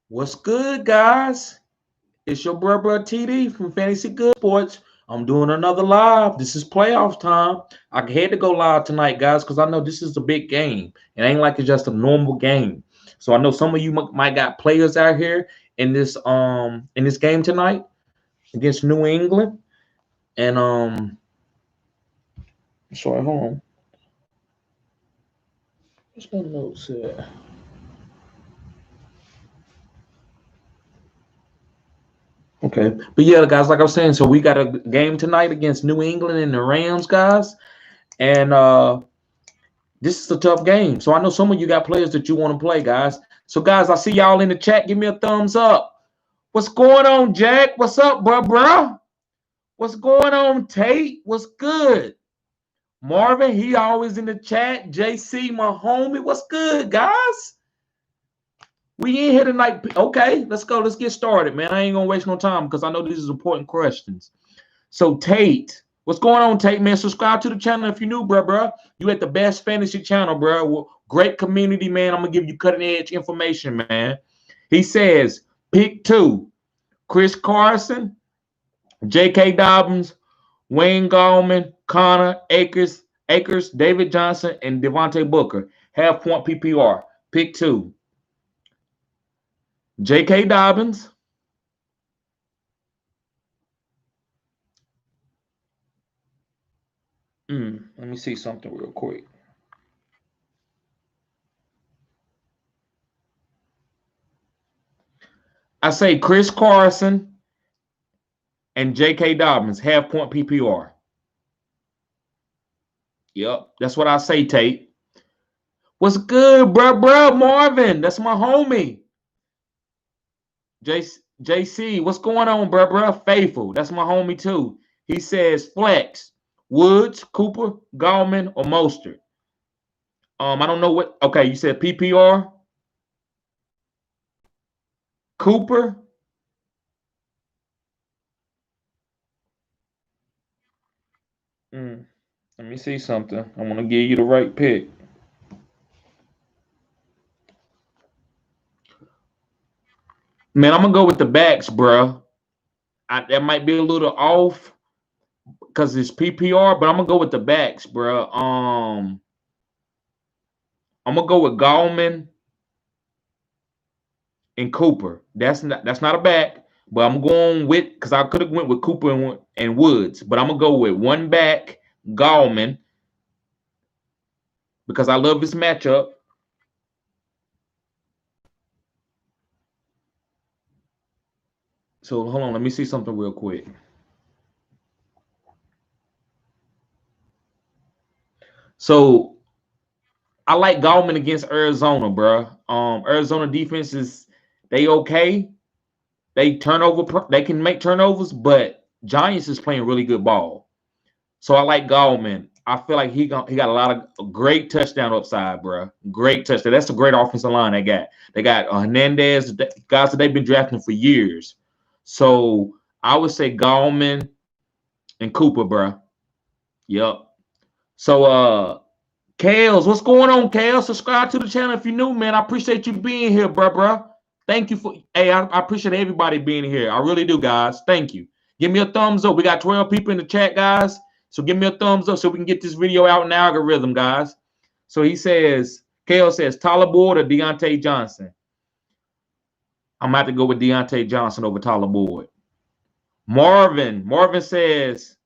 What's good, guys? It's your brother TD from Fantasy Good Sports. I'm doing another live. This is playoff time. I had to go live tonight, guys, because I know this is a big game. It ain't like it's just a normal game. So I know some of you might got players out here in this game tonight against New England. And sorry, hold on. What's my notes here? Okay. But yeah, guys, like I was saying, so we got a game tonight against New England and the Rams, guys. And this is a tough game. So I know some of you got players that you want to play, guys. So, guys, I see y'all in the chat. Give me a thumbs up. What's going on, Jack? What's up, bro? What's going on, Tate? What's good? Marvin, he always in the chat. JC, my homie. What's good, guys? We in here tonight. Okay, let's go. Let's get started, man. I ain't going to waste no time because I know these is important questions. So, Tate. What's going on, Tate, man? Subscribe to the channel if you're new, bro. You at the best fantasy channel, bro. Great community, man. I'm going to give you cutting-edge information, man. He says, pick 2. Chris Carson, J.K. Dobbins, Wayne Gallman, Connor, Akers, David Johnson, and Devonte Booker. Half-point PPR. Pick 2. J.K. Dobbins, let me see something real quick. I say Chris Carson and J.K. Dobbins, half-point PPR. Yep, that's what I say, Tate. What's good, bro, Marvin? That's my homie. JC, what's going on, bro? Faithful, that's my homie too. He says flex, Woods, Cooper, Gallman, or Mostert. I don't know what. Okay, you said PPR. Cooper. Let me see something. I want to give you the right pick. Man, I'm gonna go with the backs, bro. That might be a little off because it's PPR, but I'm gonna go with the backs, bro. I'm gonna go with Gallman and Cooper. That's not a back, but I'm going with because I could have went with Cooper and Woods, but I'm gonna go with one back, Gallman, because I love this matchup. So hold on, let me see something real quick. So I like Gallman against Arizona, bro. Arizona defense they okay. They can make turnovers, but Giants is playing really good ball. So I like Gallman. I feel like he got a lot of great touchdown upside, bro. Great touchdown. That's a great offensive line they got. They got Hernandez, guys that they've been drafting for years. So I would say Gallman and Cooper, bro. Yep. So Kales, what's going on, Kales? Subscribe to the channel if you're new, man. I appreciate you being here, bro. Thank you I appreciate everybody being here. I really do, guys. Thank you. Give me a thumbs up. We got 12 people in the chat, guys. So give me a thumbs up so we can get this video out in the algorithm, guys. So he says, Kale says, Tyler Boyd or Deontay Johnson. I'm about to go with Deontay Johnson over Tyler Boyd. Marvin says,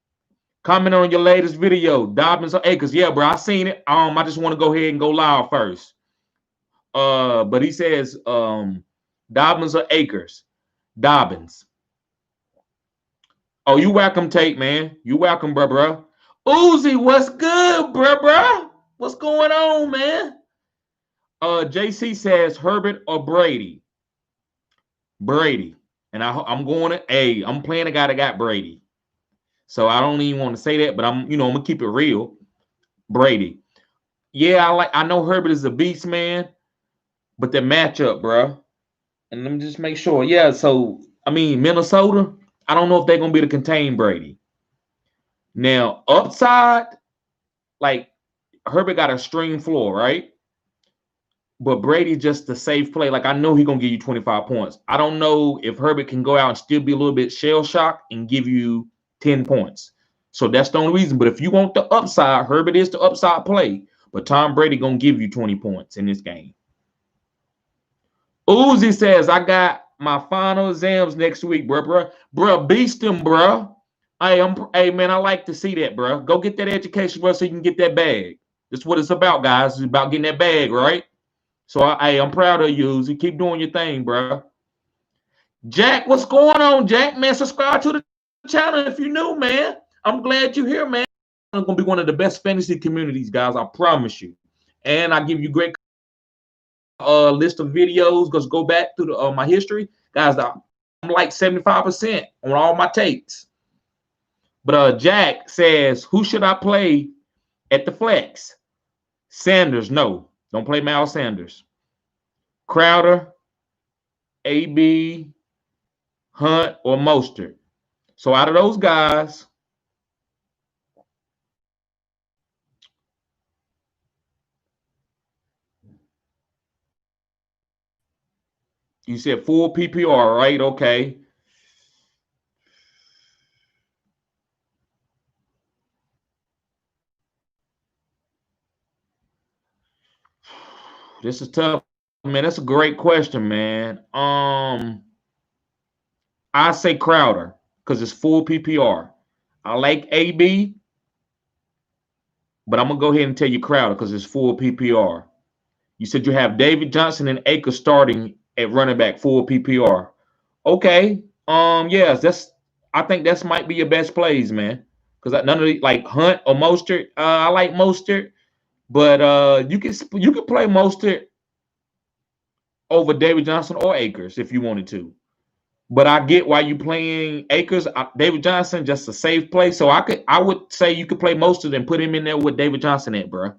comment on your latest video, Dobbins or Akers. Yeah, bro, I seen it. I just want to go ahead and go live first. But he says, Dobbins or Akers? Dobbins. Oh, you welcome, Tate, man. You welcome, bro. Uzi, what's good, bro? What's going on, man? JC says Herbert or Brady. Brady. And I'm going to I'm playing a guy that got Brady. So I don't even want to say that, but I'm gonna keep it real. Brady. Yeah, I know Herbert is a beast, man. But the matchup, bro. And let me just make sure. Yeah, so Minnesota, I don't know if they're gonna be able to contain Brady. Now, upside, like Herbert got a string floor, right? but Brady just a safe play. Like I know he's gonna give you 25 points. I don't know if Herbert can go out and still be a little bit shell shocked and give you 10 points. So that's the only reason. But if you want the upside, Herbert is the upside play. But Tom Brady gonna give you 20 points in this game. Uzi says, I got my final exams next week, bro. Beast him, bro. Hey, man, I like to see that, bro. Go get that education, bro, so you can get that bag. That's what it's about, guys. It's about getting that bag, right? So, I'm proud of you, Uzi. Keep doing your thing, bro. Jack, what's going on, Jack? Man, subscribe to the channel if you're new, man. I'm glad you're here, man. I'm going to be one of the best fantasy communities, guys. I promise you. And I give you great list of videos. Just go back to the my history, guys. I'm like 75% on all my takes. But Jack says, who should I play at the flex? Sanders, no, don't play Miles Sanders. Crowder, AB, Hunt, or Mostert. So out of those guys, you said full PPR, right? Okay. This is tough, man. That's a great question, man. I say Crowder because it's full PPR. I like AB, but I'm gonna go ahead and tell you Crowder because it's full PPR. You said you have David Johnson and Akers starting at running back, full PPR. Okay. Yes, I think that's might be your best plays, man. Because none of the like Hunt or Mostert. I like Mostert, but you can play Mostert over David Johnson or Akers if you wanted to. But I get why you playing Akers. David Johnson just a safe play, so I would say you could play Mostert and put him in there with David Johnson at, bro.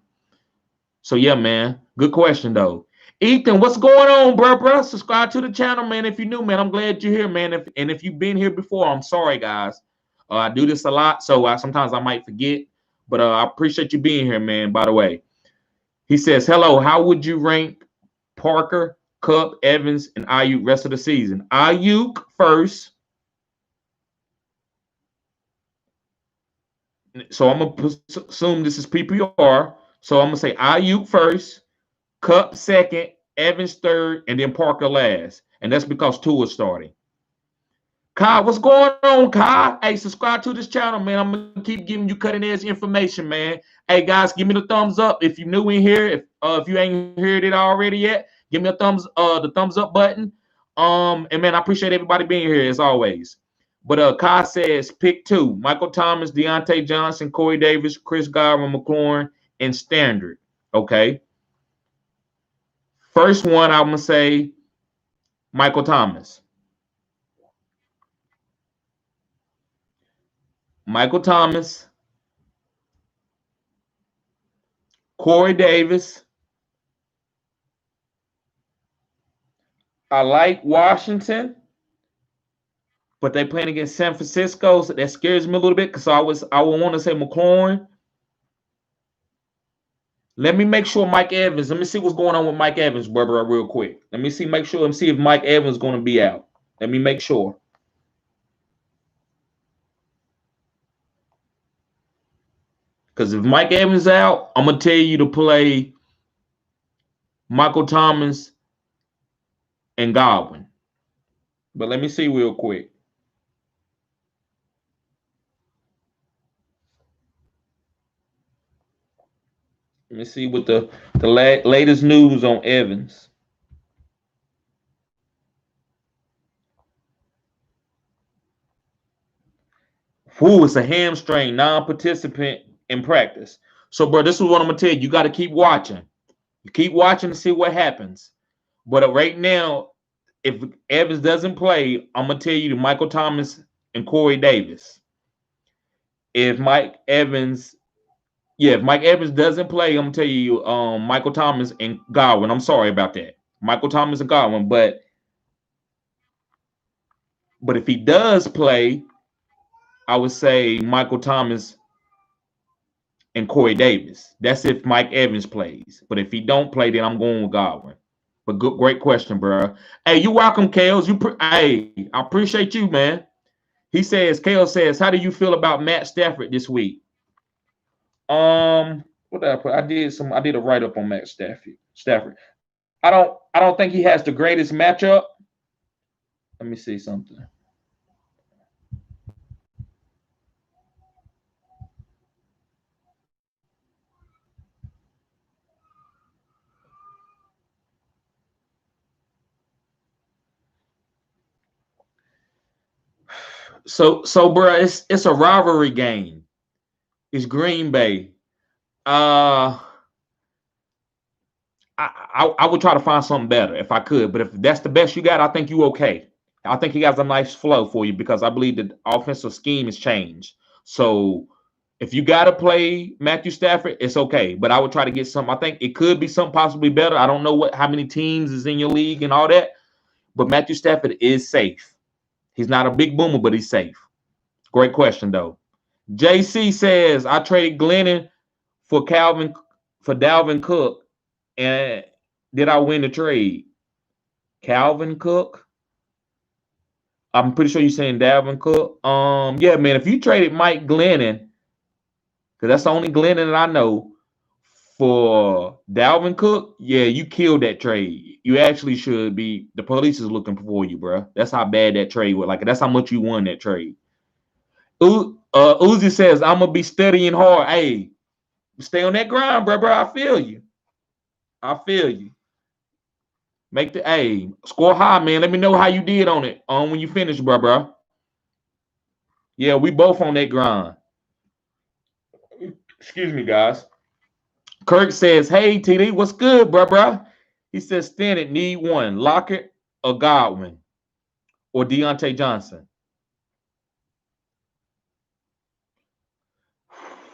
So yeah, man. Good question though. Ethan, what's going on, bro? Subscribe to the channel, man. If you're new, man, I'm glad you're here, man. If you've been here before, I'm sorry, guys. I do this a lot, so sometimes I might forget. But I appreciate you being here, man. By the way, he says, "Hello. How would you rank Parker, Kupp, Evans, and Ayuk rest of the season? Ayuk first. So I'm gonna assume this is PPR. So I'm gonna say Ayuk first. Kupp second, Evans third, and then Parker last. And that's because Tua is starting. Kyle, what's going on, Kyle? Hey, subscribe to this channel, man. I'm gonna keep giving you cutting edge information, man. Hey, guys, give me the thumbs up if you're new in here. If you ain't heard it already yet, give me a the thumbs up button. And man, I appreciate everybody being here as always. But Kyle says pick two: Michael Thomas, Deontay Johnson, Corey Davis, Chris Godwin, McLaurin, and Standard. Okay. First one, I'm going to say Michael Thomas. Michael Thomas, Corey Davis. I like Washington, but they playing against San Francisco, so that scares me a little bit because I would want to say McLaurin. Let me make sure Mike Evans. Let me see what's going on with Mike Evans, brother, real quick. Let me see if Mike Evans is going to be out. Let me make sure. Because if Mike Evans is out, I'm going to tell you to play Michael Thomas and Godwin. But let me see real quick. Let me see what the latest news on Evans. Who is a hamstring non-participant in practice. So, bro, this is what I'm gonna tell you. You got to keep watching. You keep watching to see what happens. But right now, if Evans doesn't play, I'm gonna tell you to Michael Thomas and Corey Davis. If Mike Evans doesn't play, I'm gonna tell you Michael Thomas and Godwin. I'm sorry about that. Michael Thomas and Godwin, but if he does play, I would say Michael Thomas and Corey Davis. That's if Mike Evans plays. But if he don't play, then I'm going with Godwin. But great question, bro. Hey, you welcome, Kales. Hey, I appreciate you, man. He says, Kale says, how do you feel about Matt Stafford this week? What did I put? I did a write-up on Matt Stafford. I don't think he has the greatest matchup. Let me see something. So, bro, it's a rivalry game. It's Green Bay. I would try to find something better if I could, but if that's the best you got, I think you okay. I think he has a nice flow for you because I believe the offensive scheme has changed. So if you got to play Matthew Stafford, it's okay. But I would try to get something. I think it could be something possibly better. I don't know how many teams is in your league and all that, but Matthew Stafford is safe. He's not a big boomer, but he's safe. Great question though. JC says I traded Glennon for Dalvin Cook, and did I win the trade? Calvin Cook? I'm pretty sure you're saying Dalvin Cook. Yeah, man, if you traded Mike Glennon, because that's the only Glennon that I know, for Dalvin Cook, yeah, you killed that trade. You actually should be, the police is looking for you, bro. That's how bad that trade was. Like, that's how much you won that trade. Uzi says, I'm going to be studying hard. Hey, stay on that grind, bro. I feel you. I feel you. Make the score high, man. Let me know how you did on it when you finish, bro. Yeah, we both on that grind. Excuse me, guys. Kirk says, hey, TD, what's good, bro? He says, Stanton need one, Lockett or Godwin or Deontay Johnson.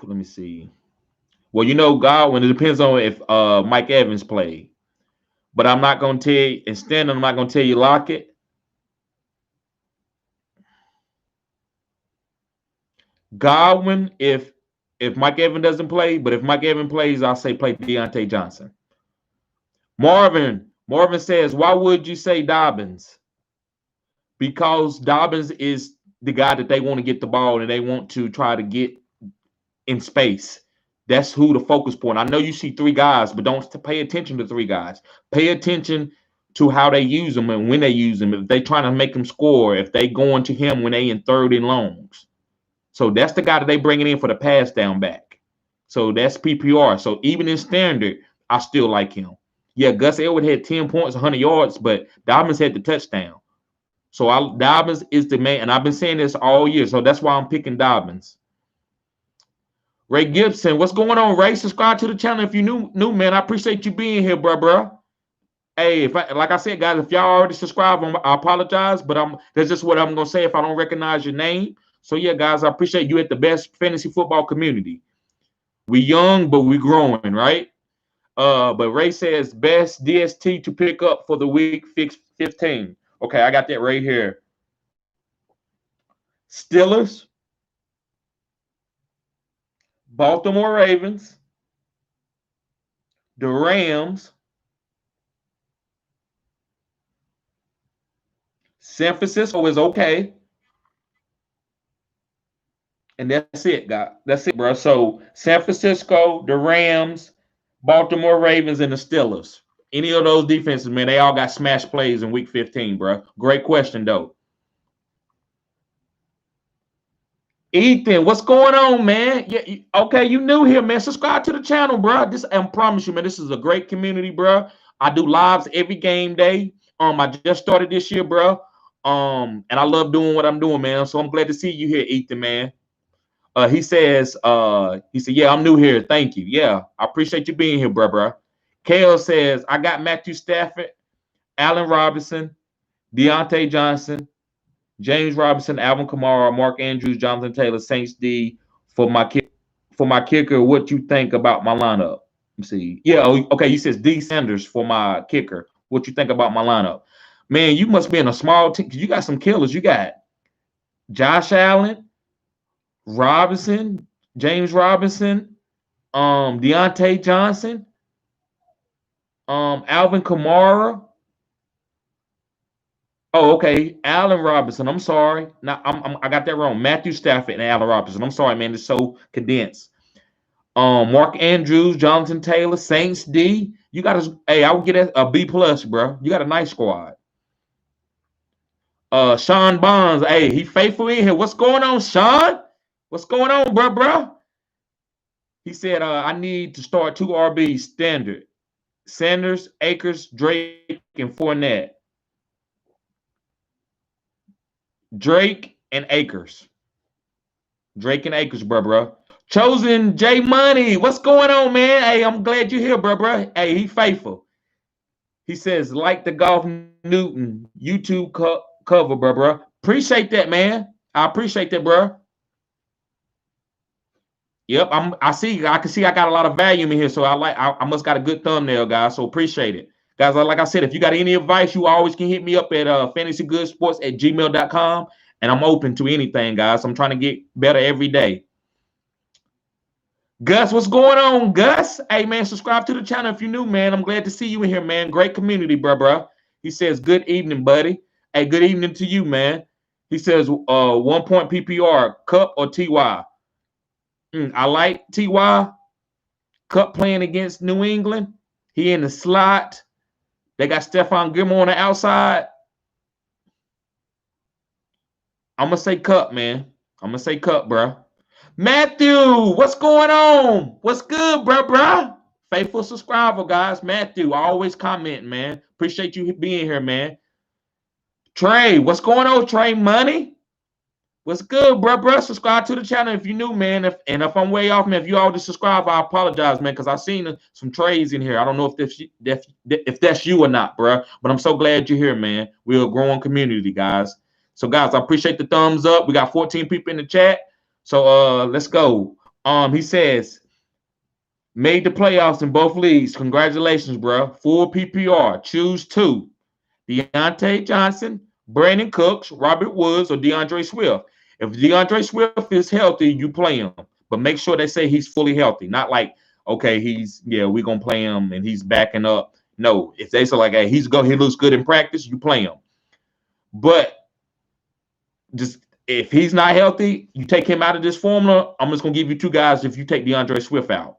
Let me see. Well, you know, Godwin, it depends on if Mike Evans played. But I'm not going to tell you, and Stanton, I'm not going to tell you Lockett. Godwin, if Mike Evans doesn't play, but if Mike Evans plays, I'll say play Deontay Johnson. Marvin says, why would you say Dobbins? Because Dobbins is the guy that they want to get the ball and they want to try to get in space. That's who the focus point. I know you see three guys, but don't pay attention to three guys. Pay attention to how they use them and when they use them. If they trying to make them score, if they going to him when they in third and longs. So that's the guy that they bringing in for the pass down back. So that's PPR. So even in standard, I still like him. Yeah, Gus Edwards had 10 points, 100 yards, but Dobbins had the touchdown. So Dobbins is the man, and I've been saying this all year, so that's why I'm picking Dobbins. Ray Gibson, what's going on, Ray? Subscribe to the channel if you new man. I appreciate you being here, bro. Hey, like I said, guys, if y'all already subscribed, I apologize, but that's just what I'm gonna say if I don't recognize your name. So yeah, guys, I appreciate you at the best fantasy football community. We young, but we growing, right? But Ray says best DST to pick up for the week 15. Okay, I got that right here. Steelers, Baltimore Ravens, the Rams, San Francisco is okay. And that's it, guys. That's it, bro. So San Francisco, the Rams, Baltimore Ravens, and the Steelers. Any of those defenses, man, they all got smash plays in week 15, bro. Great question, though. Ethan, what's going on, man? Yeah, okay, you new here, man. Subscribe to the channel, bro. I promise you, man, this is a great community, bro. I do lives every game day. I just started this year, bro. And I love doing what I'm doing, man. So I'm glad to see you here, Ethan, man. He said, yeah, I'm new here. Thank you. Yeah, I appreciate you being here, bro. Kale says, I got Matthew Stafford, Allen Robinson, Deontay Johnson, James Robinson, Alvin Kamara, Mark Andrews, Jonathan Taylor, Saints D for my kicker. What you think about my lineup? Let me see. Yeah, okay. He says D Sanders for my kicker. What you think about my lineup? Man, you must be in a small team because you got some killers. You got Josh Allen, Robinson, James Robinson, Deontay Johnson, Alvin Kamara. Oh, okay. Allen Robinson. I'm sorry. Now I got that wrong. Matthew Stafford and Allen Robinson. I'm sorry, man. It's so condensed. Mark Andrews, Jonathan Taylor, Saints D. You got to. Hey, I would get a B plus, bro. You got a nice squad. Sean Bonds. Hey, he faithful in here. What's going on, Sean? What's going on, bro? He said, I need to start 2 RBs standard. Sanders, Akers, Drake, and Fournette. Drake and Akers. Drake and Akers, bro. Chosen J Money. What's going on, man? Hey, I'm glad you're here, bro. Hey, he faithful. He says, like the Golf Newton YouTube cover, bro. Appreciate that, man. I appreciate that, bro. Yep, I see. I can see I got a lot of value in here, so I must got a good thumbnail, guys. So appreciate it, guys. Like I said, if you got any advice, you always can hit me up at FantasyGoodeSports@gmail.com, and I'm open to anything, guys. I'm trying to get better every day. Gus, what's going on, Gus? Hey, man, subscribe to the channel if you're new, man. I'm glad to see you in here, man. Great community, bro. He says, good evening, buddy. Hey, good evening to you, man. He says, 1 point PPR, Cup or TY? I like TY. Cup playing against New England. He in the slot. They got Stephon Gilmore on the outside. I'm going to say Cup, man. I'm going to say Cup, bro. Matthew, what's going on? What's good, bro? Faithful subscriber, guys. Matthew, always commenting, man. Appreciate you being here, man. Trey, what's going on, Trey Money? What's good, bro? Subscribe to the channel if you're new, man. If I'm way off, man, if you already subscribe, I apologize, man, because I've seen some trades in here. I don't know if that's you or not, bro. But I'm so glad you're here, man. We're a growing community, guys. So, guys, I appreciate the thumbs up. We got 14 people in the chat. So let's go. He says, made the playoffs in both leagues. Congratulations, bro. Full PPR. Choose 2. Deontay Johnson, Brandon Cooks, Robert Woods, or DeAndre Swift. If DeAndre Swift is healthy, you play him. But make sure they say he's fully healthy. Not like, okay, we're going to play him and he's backing up. No, if they say like, hey, he looks good in practice, you play him. But just if he's not healthy, you take him out of this formula. I'm just going to give you 2 guys if you take DeAndre Swift out.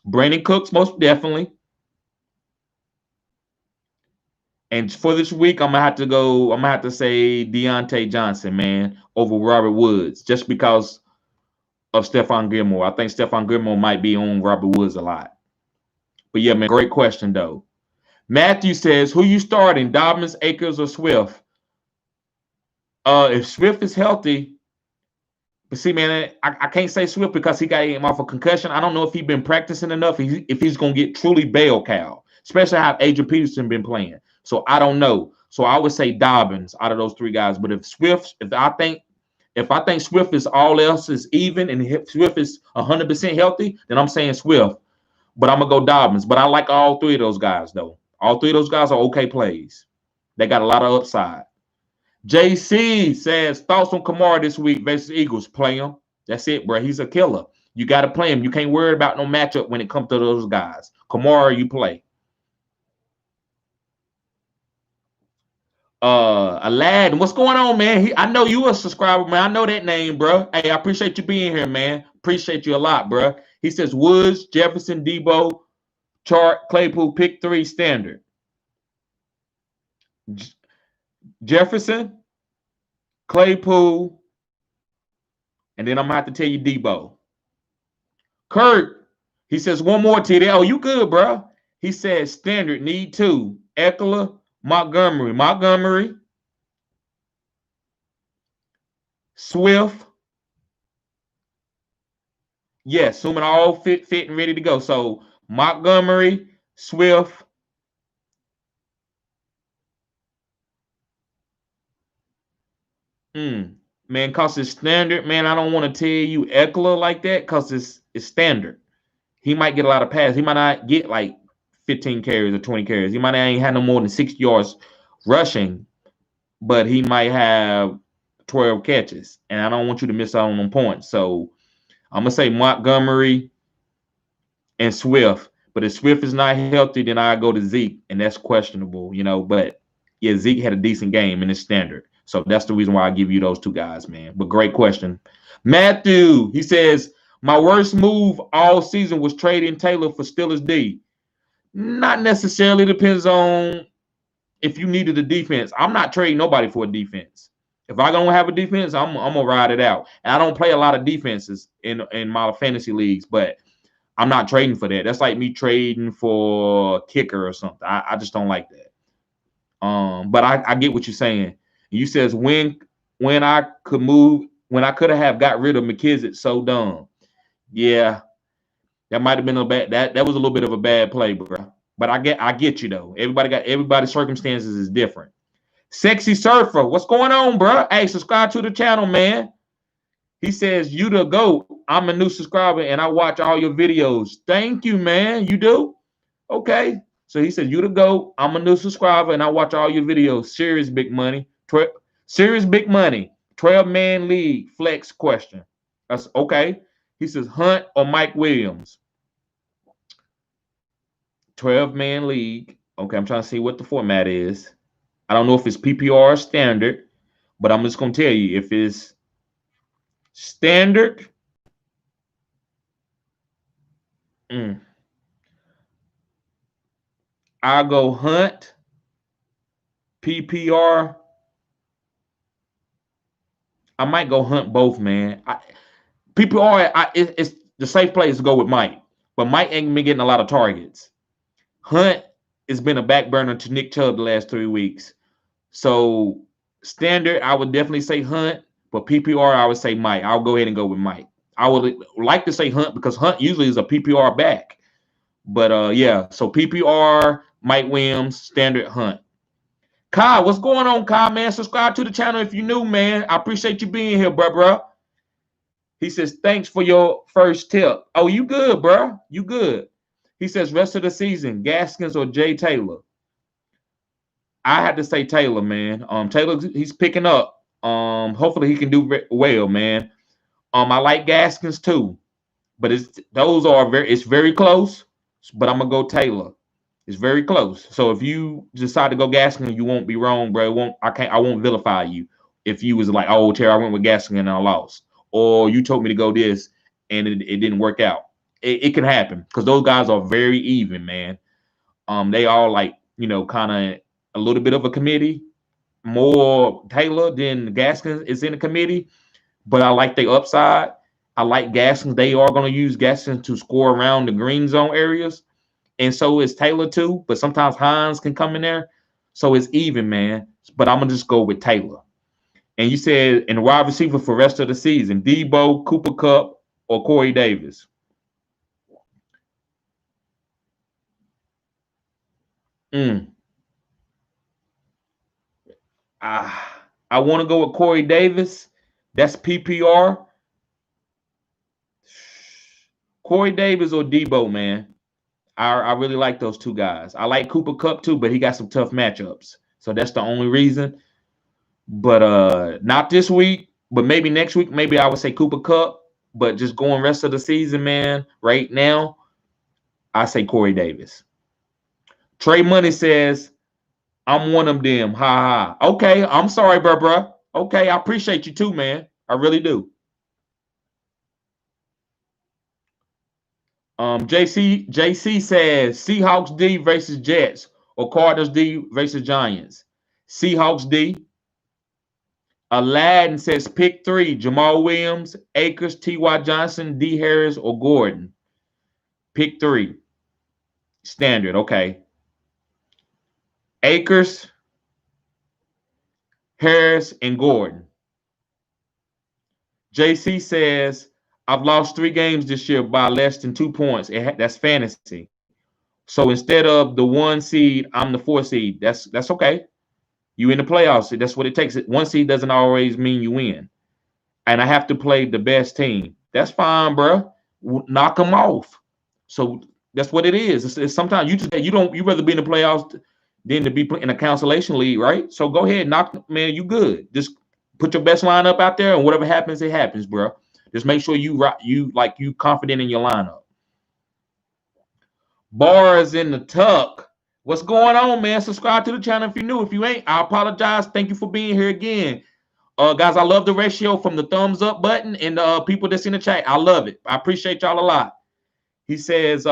Brandon Cooks, most definitely. And for this week, I'm going to have to say Deontay Johnson, man, over Robert Woods, just because of Stephon Gilmore. I think Stephon Gilmore might be on Robert Woods a lot. But yeah, man, great question, though. Matthew says, who you starting, Dobbins, Akers, or Swift? If Swift is healthy, but see, man, I can't say Swift because he got him off a concussion. I don't know if he's been practicing enough, if he's going to get truly bell cow, especially how Adrian Peterson been playing. So I don't know. So I would say Dobbins out of those 3 guys. But if I think Swift is all else is even and if Swift is 100% healthy, then I'm saying Swift. But I'm going to go Dobbins. But I like all 3 of those guys, though. All 3 of those guys are okay plays. They got a lot of upside. JC says, thoughts on Kamara this week versus Eagles. Play him. That's it, bro. He's a killer. You got to play him. You can't worry about no matchup when it comes to those guys. Kamara, you play. Aladdin, what's going on, man? I know you a subscriber, man. I know that name, bro. Hey, I appreciate you being here, man. Appreciate you a lot, bro. He says Woods, Jefferson, Debo, Chart, Claypool, pick 3 standard. Jefferson, Claypool, and then I'm gonna have to tell you Debo. Kurt, he says one more TD. Oh, you good, bro? He says standard need 2. Eckler, Montgomery, Swift. Yes, assuming all fit and ready to go. So Montgomery, Swift. Man, cause it's standard, man. I don't want to tell you Eckler like that because it's standard. He might get a lot of passes. He might not get like 15 carries or 20 carries. He might not ain't have no more than 60 yards rushing, but he might have 12 catches. And I don't want you to miss out on them points. So I'm gonna say Montgomery, and Swift. But if Swift is not healthy, then I go to Zeke, and that's questionable, you know. But yeah, Zeke had a decent game in his standard. So that's the reason why I give you those two guys, man. But great question. Matthew, he says, my worst move all season was trading Taylor for Steelers D. Not necessarily. Depends on if you needed a defense. I'm not trading nobody for a defense. If I don't have a defense, I'm gonna ride it out. And I don't play a lot of defenses in my fantasy leagues, but I'm not trading for that. That's like me trading for a kicker or something. I just don't like that. But I get what you're saying. You says when I could move, when I could have got rid of McKissick, so dumb. Yeah, that might have been a bad that was a little bit of a bad play, bro. But I get you though. Everybody's circumstances is different. Sexy Surfer, what's going on, bro? Hey, subscribe to the channel, man. He says, you the GOAT. I'm a new subscriber and I watch all your videos. Thank you, man. You do? Okay. So he said, you the GOAT. I'm a new subscriber and I watch all your videos. Serious big money. Serious big money. 12-man league flex question. That's okay. He says, Hunt or Mike Williams? 12-man league. Okay, I'm trying to see what the format is. I don't know if it's PPR or standard, but I'm just going to tell you if it's standard. I'll go Hunt. PPR. I might go Hunt both, man. PPR, it's the safe place to go with Mike, but Mike ain't been getting a lot of targets. Hunt has been a back burner to Nick Chubb the last 3 weeks. So standard, I would definitely say Hunt, but PPR, I would say Mike. I'll go ahead and go with Mike. I would like to say Hunt because Hunt usually is a PPR back. But yeah, so PPR, Mike Williams, standard Hunt. Kyle, what's going on, Kyle, man? Subscribe to the channel if you're new, man. I appreciate you being here, bro. He says, thanks for your first tip. Oh, you good, bro? You good. He says, rest of the season, Gaskins or Jay Taylor? I had to say Taylor, man. Taylor, he's picking up. Hopefully he can do well, man. I like Gaskins too, but it's very close. But I'm gonna go Taylor. It's very close. So if you decide to go Gaskin, you won't be wrong, bro. I won't vilify you if you was like, oh, Terry, I went with Gaskin and I lost. Or you told me to go this and it didn't work out. It can happen because those guys are very even, man. They all like, kind of a little bit of a committee. More Taylor than Gaskin is in the committee. But I like the upside. I like Gaskin. They are going to use Gaskin to score around the green zone areas. And so is Taylor too, but sometimes Hines can come in there. So it's even, man. But I'm going to just go with Taylor. And you said in the wide receiver for the rest of the season, Debo, Cooper Kupp, or Corey Davis? I want to go with Corey Davis. That's PPR. Corey Davis or Debo, man. I really like those two guys. I like Cooper Kupp too, but he got some tough matchups. So that's the only reason. But not this week, but maybe next week. Maybe I would say Cooper Kupp. But just going rest of the season, man, right now, I say Corey Davis. Trey Money says, I'm one of them. Ha ha. Okay, I'm sorry, bro. Okay, I appreciate you too, man. I really do. JC says Seahawks D versus Jets or Cardinals D versus Giants. Seahawks D. Aladdin says pick 3: Jamal Williams, Akers, T.Y. Johnson, D. Harris, or Gordon. Pick 3. Standard. Okay. Akers, Harris, and Gordon. JC says I've lost 3 games this year by less than 2 points. That's fantasy. So instead of the 1 seed, I'm the 4 seed. That's okay. You in the playoffs. That's what it takes. 1 seed doesn't always mean you win. And I have to play the best team. That's fine, bro. Knock them off. So that's what it is. It's sometimes you rather be in the playoffs than to be in a cancellation league, right? So go ahead, man. You good. Just put your best lineup out there, and whatever happens, it happens, bro. Just make sure you confident in your lineup. Bars in the tuck. What's going on, man? Subscribe to the channel if you're new. If you ain't, I apologize. Thank you for being here again. Guys, I love the ratio from the thumbs up button and the people that's in the chat. I love it. I appreciate y'all a lot. He says,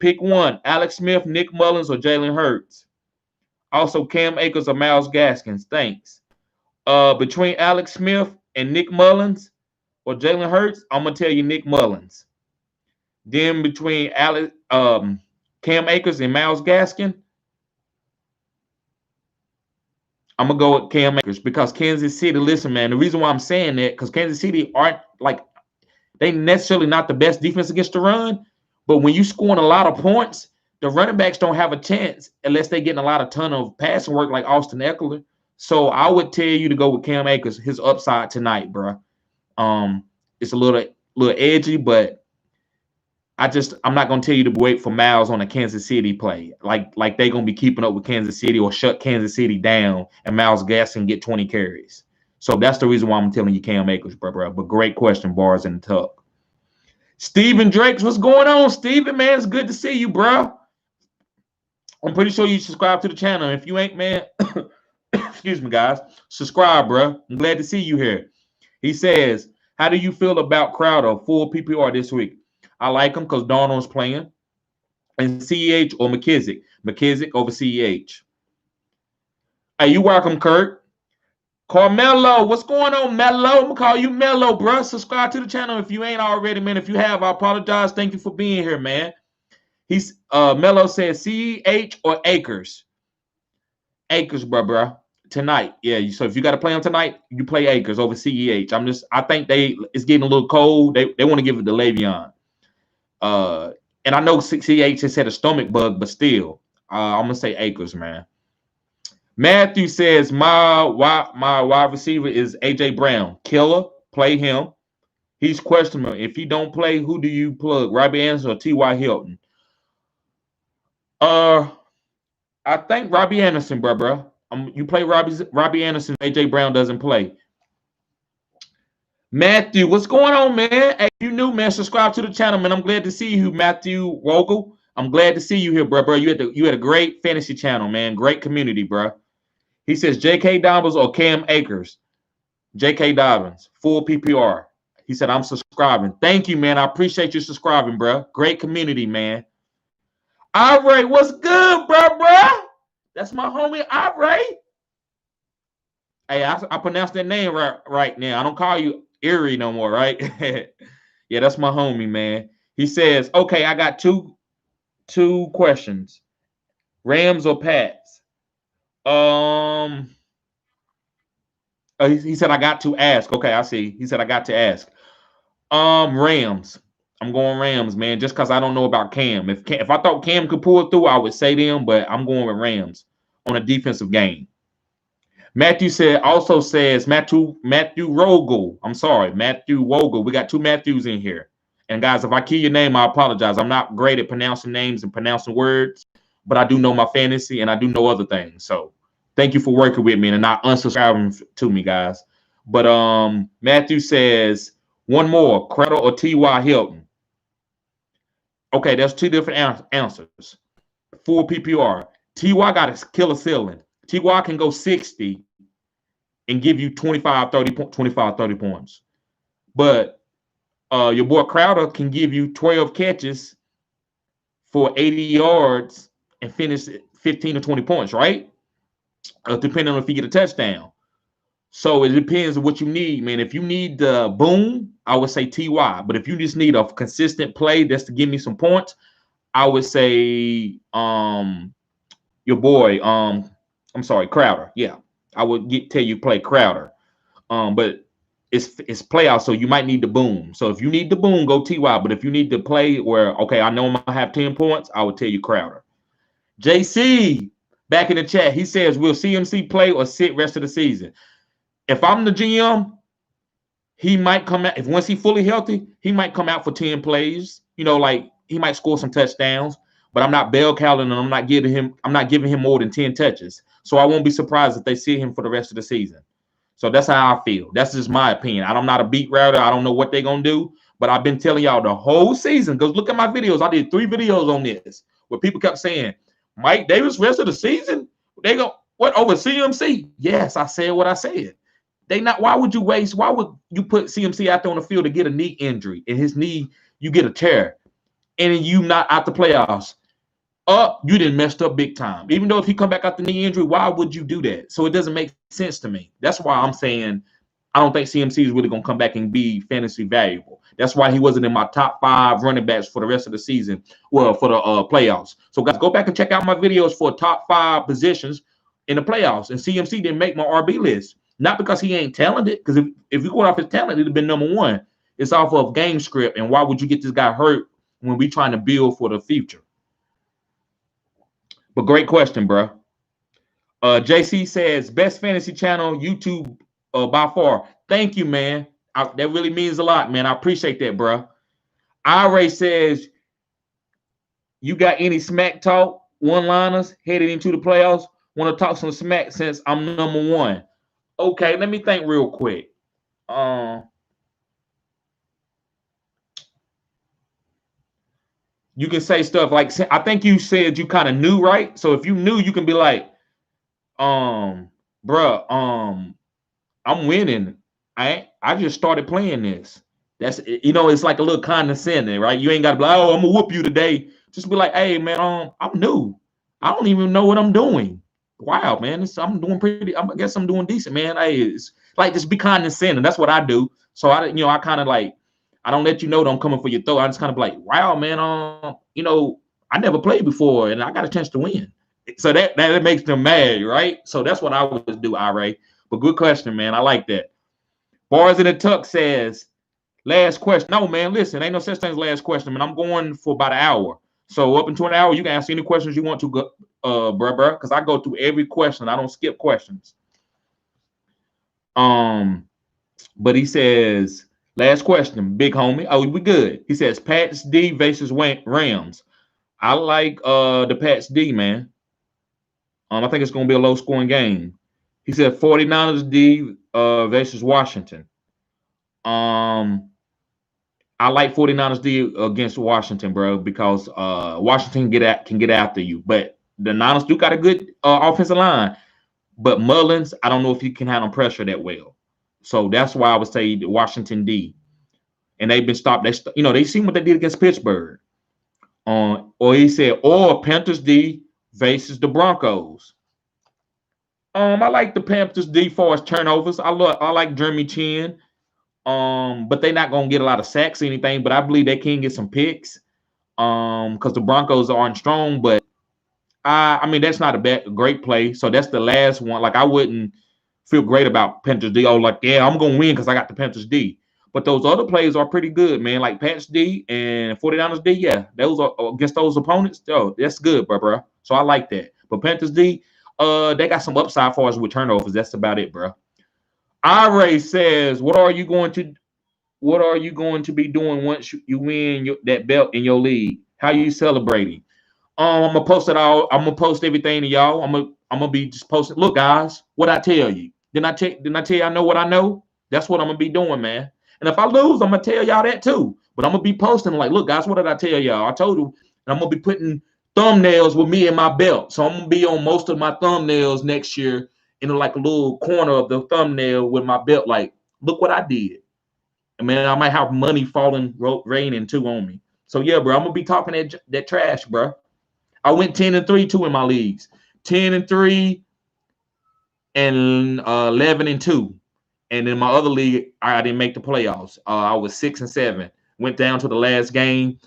pick one, Alex Smith, Nick Mullins, or Jalen Hurts. Also, Cam Akers or Myles Gaskins. Thanks. Between Alex Smith and Nick Mullins or Jalen Hurts, I'm going to tell you Nick Mullins. Then between Cam Akers and Myles Gaskin, I'm going to go with Cam Akers because Kansas City, listen, man, the reason why I'm saying that, because Kansas City aren't like, they necessarily not the best defense against the run, but when you scoring a lot of points, the running backs don't have a chance unless they're getting a ton of passing work like Austin Eckler. So I would tell you to go with Cam Akers, his upside tonight, bro. It's a little edgy, but I'm not gonna tell you to wait for Myles on a Kansas City play. Like they're gonna be keeping up with Kansas City or shut Kansas City down and Myles Gaskin get 20 carries. So that's the reason why I'm telling you Cam Akers, bro. But great question, Bars in the Tuck. Steven Drakes, what's going on, Steven, man? It's good to see you, bro. I'm pretty sure you subscribe to the channel. If you ain't, man, excuse me, guys, subscribe, bro. I'm glad to see you here. He says, how do you feel about Crowder, full PPR this week? I like him because Darnold's playing. And CEH or McKissick? McKissick over CEH. Hey, you welcome, Kurt. Carmelo, what's going on, Melo? I'm going to call you Melo, bro. Subscribe to the channel if you ain't already, man. If you have, I apologize. Thank you for being here, man. Melo says CEH or Akers? Akers, bro. Tonight. Yeah, so if you got to play him tonight, you play Akers over CEH. I think it's getting a little cold. They want to give it to Le'Veon. And I know CEH has had a stomach bug, but still, I'm going to say Akers, man. Matthew says, my wide receiver is A.J. Brown. Killer, play him. He's questionable. If he don't play, who do you plug? Robbie Anderson or T.Y. Hilton? I think Robbie Anderson, bro. You play Robbie Anderson. A.J. Brown doesn't play. Matthew, what's going on, man? Hey, you new, man. Subscribe to the channel, man. I'm glad to see you, Matthew Vogel. I'm glad to see you here, bro. You had a great fantasy channel, man. Great community, bro. He says J.K. Dobbins or Cam Akers. J.K. Dobbins, full PPR. He said, I'm subscribing. Thank you, man. I appreciate you subscribing, bro. Great community, man. Ray, what's good, bro? That's my homie, Ray. Hey, I pronounced that name right now. I don't call you Erie no more, right? Yeah, that's my homie, man. He says, okay, I got two questions. Rams or Pats? He said I got to ask. Okay, I see. He said I got to ask. Rams. I'm going Rams, man, just because I don't know about Cam. If I thought Cam could pull it through, I would say them, but I'm going with Rams on a defensive game. Matthew says Matthew Rogel. I'm sorry, Matthew Vogel. We got two Matthews in here. And guys, if I kill your name, I apologize. I'm not great at pronouncing names and pronouncing words, but I do know my fantasy and I do know other things. So thank you for working with me and not unsubscribing to me, guys. But Matthew says one more, Crowder or T.Y. Hilton. Okay, there's two different answers. Full PPR. T.Y. got a killer ceiling. T.Y. can go 60 and give you 25, 30 points. But your boy Crowder can give you 12 catches for 80 yards and finish 15 to 20 points, right? Depending on if you get a touchdown. So it depends on what you need, man. If you need the boom, I would say T.Y. But if you just need a consistent play that's to give me some points, I would say your boy, I'm sorry, Crowder. Yeah, I would tell you play Crowder. But it's playoffs, so you might need the boom. So if you need the boom, go T.Y. But if you need to play where, okay, I know I'm going to have 10 points, I would tell you Crowder. JC, back in the chat, he says, will CMC play or sit rest of the season? If I'm the GM, he might come out. Once he's fully healthy, he might come out for 10 plays. You know, like he might score some touchdowns. But I'm not bell cowling and I'm not giving him more than 10 touches. So I won't be surprised if they see him for the rest of the season. So that's how I feel. That's just my opinion. I'm not a beat writer. I don't know what they're gonna do, but I've been telling y'all the whole season. Because look at my videos. I did 3 videos on this. Where people kept saying, Mike Davis, rest of the season, they go, what, over CMC? Yes, I said what I said. Why would you put CMC out there on the field to get a knee injury? And his knee, you get a tear, and then you not out the playoffs. You didn't messed up big time. Even though if he come back out the knee injury, why would you do that? So it doesn't make sense to me. That's why I'm saying I don't think CMC is really going to come back and be fantasy valuable. That's why he wasn't in my top 5 running backs for the rest of the season. Well, for the playoffs. So guys, go back and check out my videos for top 5 positions in the playoffs. And CMC didn't make my RB list. Not because he ain't talented, because if you go off his talent, it'd have been number 1. It's off of game script. And why would you get this guy hurt when we trying to build for the future? But great question, bro. JC says, best fantasy channel, YouTube by far. Thank you, man. That really means a lot, man. I appreciate that, bro. Ira says, you got any smack talk, one-liners headed into the playoffs? Want to talk some smack since I'm number 1. Okay, let me think real quick. You can say stuff like, I think you said you kind of knew, right? So if you knew, you can be like, bruh, I'm winning. I just started playing this. That's, it's like a little condescending, right? You ain't got to be like, oh, I'm gonna whoop you today. Just be like, hey, man, I'm new. I don't even know what I'm doing. Wow, man, I'm doing pretty. I guess I'm doing decent, man. Hey, it's like, just be condescending. That's what I do. So I kind of like, I don't let you know that I'm coming for your throat. I just kind of be like, wow, man, I never played before and I got a chance to win. So that makes them mad, right? So that's what I would do, Ira. But good question, man. I like that. Bars in the Tuck says, last question. No, man, listen, ain't no such thing as last question, man. I'm going for about an hour. So up into an hour, you can ask any questions you want to, bruh, because I go through every question. I don't skip questions. But he says, last question, big homie. Oh, we good. He says, Pats D versus Rams. I like the Pats D, man. I think it's going to be a low-scoring game. He said 49ers D versus Washington. I like 49ers D against Washington, bro, because Washington can get after you. But the Niners do got a good offensive line. But Mullins, I don't know if he can handle pressure that well. So that's why I would say the Washington D. And they've been stopped. They seen what they did against Pittsburgh. Or he said, or Panthers D versus the Broncos. I like the Panthers D for as turnovers. I like Jeremy Chin. But they're not gonna get a lot of sacks or anything. But I believe they can get some picks. Because the Broncos aren't strong. But I mean, that's not a great play. So that's the last one. Like, I wouldn't feel great about Panthers D. Oh, like, yeah, I'm gonna win because I got the Panthers D. But those other plays are pretty good, man. Like Pats D and 49ers D, yeah. Those are against those opponents. Oh, that's good, bro. So I like that. But Panthers D, they got some upside for us with turnovers. That's about it, bro. Ira says, what are you going to be doing once you win that belt in your league? How are you celebrating? I'm gonna post it all. I'm gonna post everything to y'all. I'm gonna be just posting. Look, guys, what I tell you. Didn't I tell you I know what I know? That's what I'm gonna be doing, man. And if I lose, I'm gonna tell y'all that too. But I'm gonna be posting like, look, guys, what did I tell y'all? I told you, and I'm gonna be putting thumbnails with me and my belt. So I'm gonna be on most of my thumbnails next year in like a little corner of the thumbnail with my belt. Like, look what I did. And man, I might have money raining too on me. So yeah, bro, I'm gonna be talking that trash, bro. I went 10-3 too in my leagues. 10-3 and 11-2. And in my other league, I didn't make the playoffs. I was 6-7. Went down to the last game.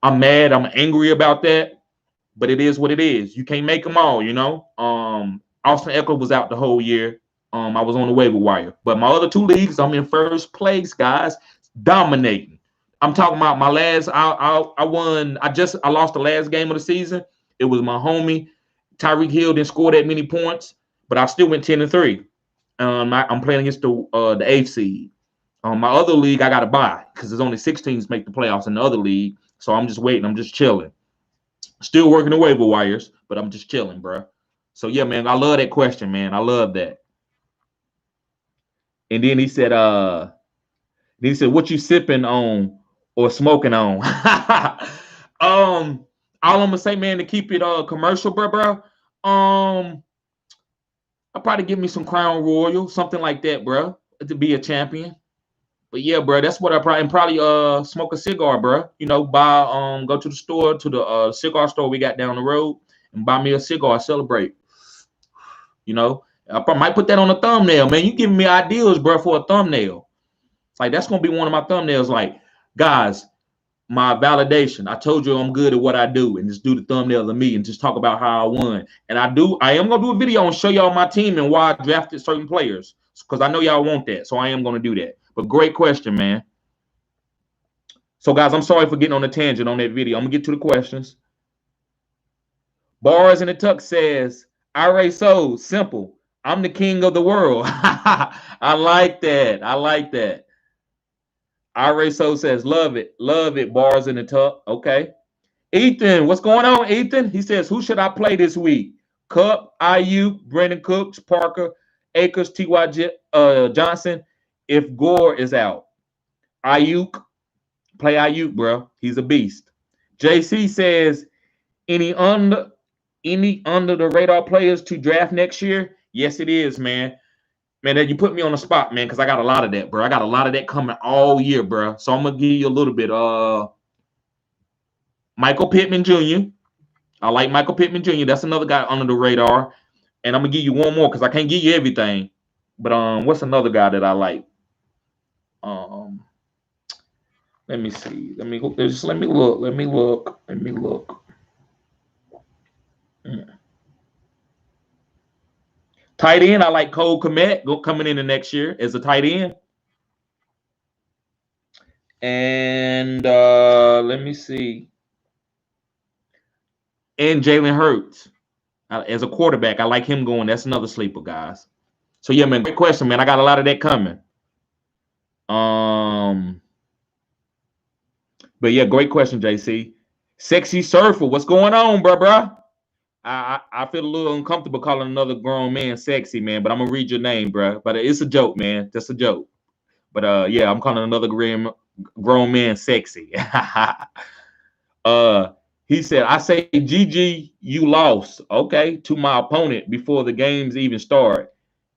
I'm mad. I'm angry about that. But it is what it is. You can't make them all, Austin Eckler was out the whole year. I was on the waiver wire. But my other 2 leagues, I'm in first place, guys. Dominating. I'm talking about my last. I won. I lost the last game of the season. It was my homie Tyreek Hill didn't score that many points, but I still went 10-3. I'm playing against the 8th seed. My other league, I got to buy because there's only 6 teams make the playoffs in the other league. So I'm just waiting. I'm just chilling. Still working the waiver wires, but I'm just chilling, bro. So yeah, man, I love that question, man. I love that. And then he said, what you sipping on or smoking on? all I'm gonna say, man, to keep it commercial, bro. I'll probably give me some Crown Royal, something like that, bro, to be a champion. But yeah, bro, that's what I probably smoke a cigar, bro. You know, go to the store, to the cigar store we got down the road, and buy me a cigar, celebrate. You know, I might put that on a thumbnail, man. You giving me ideas, bro, for a thumbnail. It's like that's gonna be one of my thumbnails. Like, guys, my validation. I told you I'm good at what I do, and just do the thumbnail of me and just talk about how I won. And I am gonna do a video and show y'all my team and why I drafted certain players, because I know y'all want that. So I am gonna do that. But great question, man. So guys, I'm sorry for getting on a tangent on that video. I'm gonna get to the questions. Bars in the Tuck says, "Ira so simple. I'm the king of the world." I like that. I like that. Ira so says, "Love it. Love it." Bars in the Tuck. Okay. Ethan, what's going on, Ethan? He says, "Who should I play this week? Cup, IU, Brandon Cooks, Parker, Akers, T.Y. Johnson, if Gore is out." Ayuk, play Ayuk, bro. He's a beast. JC says, any under the radar players to draft next year? Yes, it is, man. Man, that you put me on the spot, man, because I got a lot of that, bro. I got a lot of that coming all year, bro. So I'm gonna give you a little bit. Michael Pittman Jr. I like Michael Pittman Jr. That's another guy under the radar. And I'm gonna give you one more because I can't give you everything. But what's another guy that I like? Let me see. Let me look. Let me look. Tight end, I like Cole Kmet coming in the next year as a tight end. And let me see. And Jalen Hurts as a quarterback. I like him going. That's another sleeper, guys. So yeah, man, great question, man. I got a lot of that coming. But yeah, great question, JC. Sexy Surfer, what's going on, bro? I feel a little uncomfortable calling another grown man sexy, man, but I'm gonna read your name, bro. But it's a joke, man. That's a joke. But yeah, I'm calling another grown man sexy. He said, "I say, GG, you lost, okay, to my opponent before the games even start.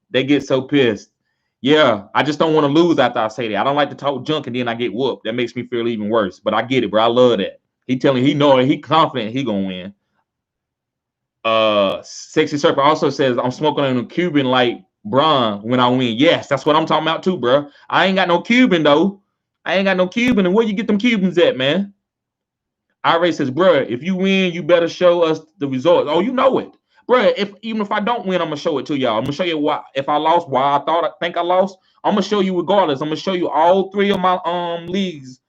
They get so pissed. Yeah, I just don't want to lose after I say that. I don't like to talk junk and then I get whooped. That makes me feel even worse. But I get it, bro. I love that. He confident he gonna win." Sexy Surfer also says, "I'm smoking on a Cuban like Bron when I win." Yes, that's what I'm talking about too, bro. I ain't got no Cuban though. I ain't got no Cuban. And where you get them Cubans at, man? Ira says, "Bro, if you win, you better show us the results." Oh, you know it, bro. Even if I don't win, I'm gonna show it to y'all. I'm gonna show you why. If I lost, why I think I lost. I'm gonna show you regardless. I'm gonna show you all three of my leagues.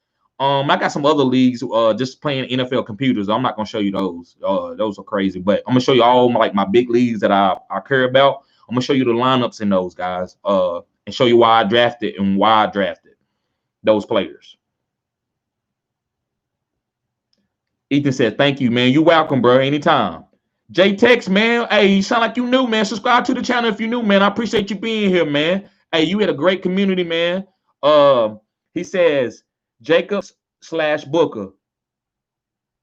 I got some other leagues just playing NFL computers. I'm not gonna show you those. Those are crazy. But I'm gonna show you all my big leagues that I care about. I'm gonna show you the lineups in those guys. And show you why I drafted and why I drafted those players. Ethan said, "Thank you, man. You're welcome, bro. Anytime." J Tex, man. Hey, you sound like you new, man. Subscribe to the channel if you new, man. I appreciate you being here, man. Hey, you had a great community, man. He says, Jacobs/Booker.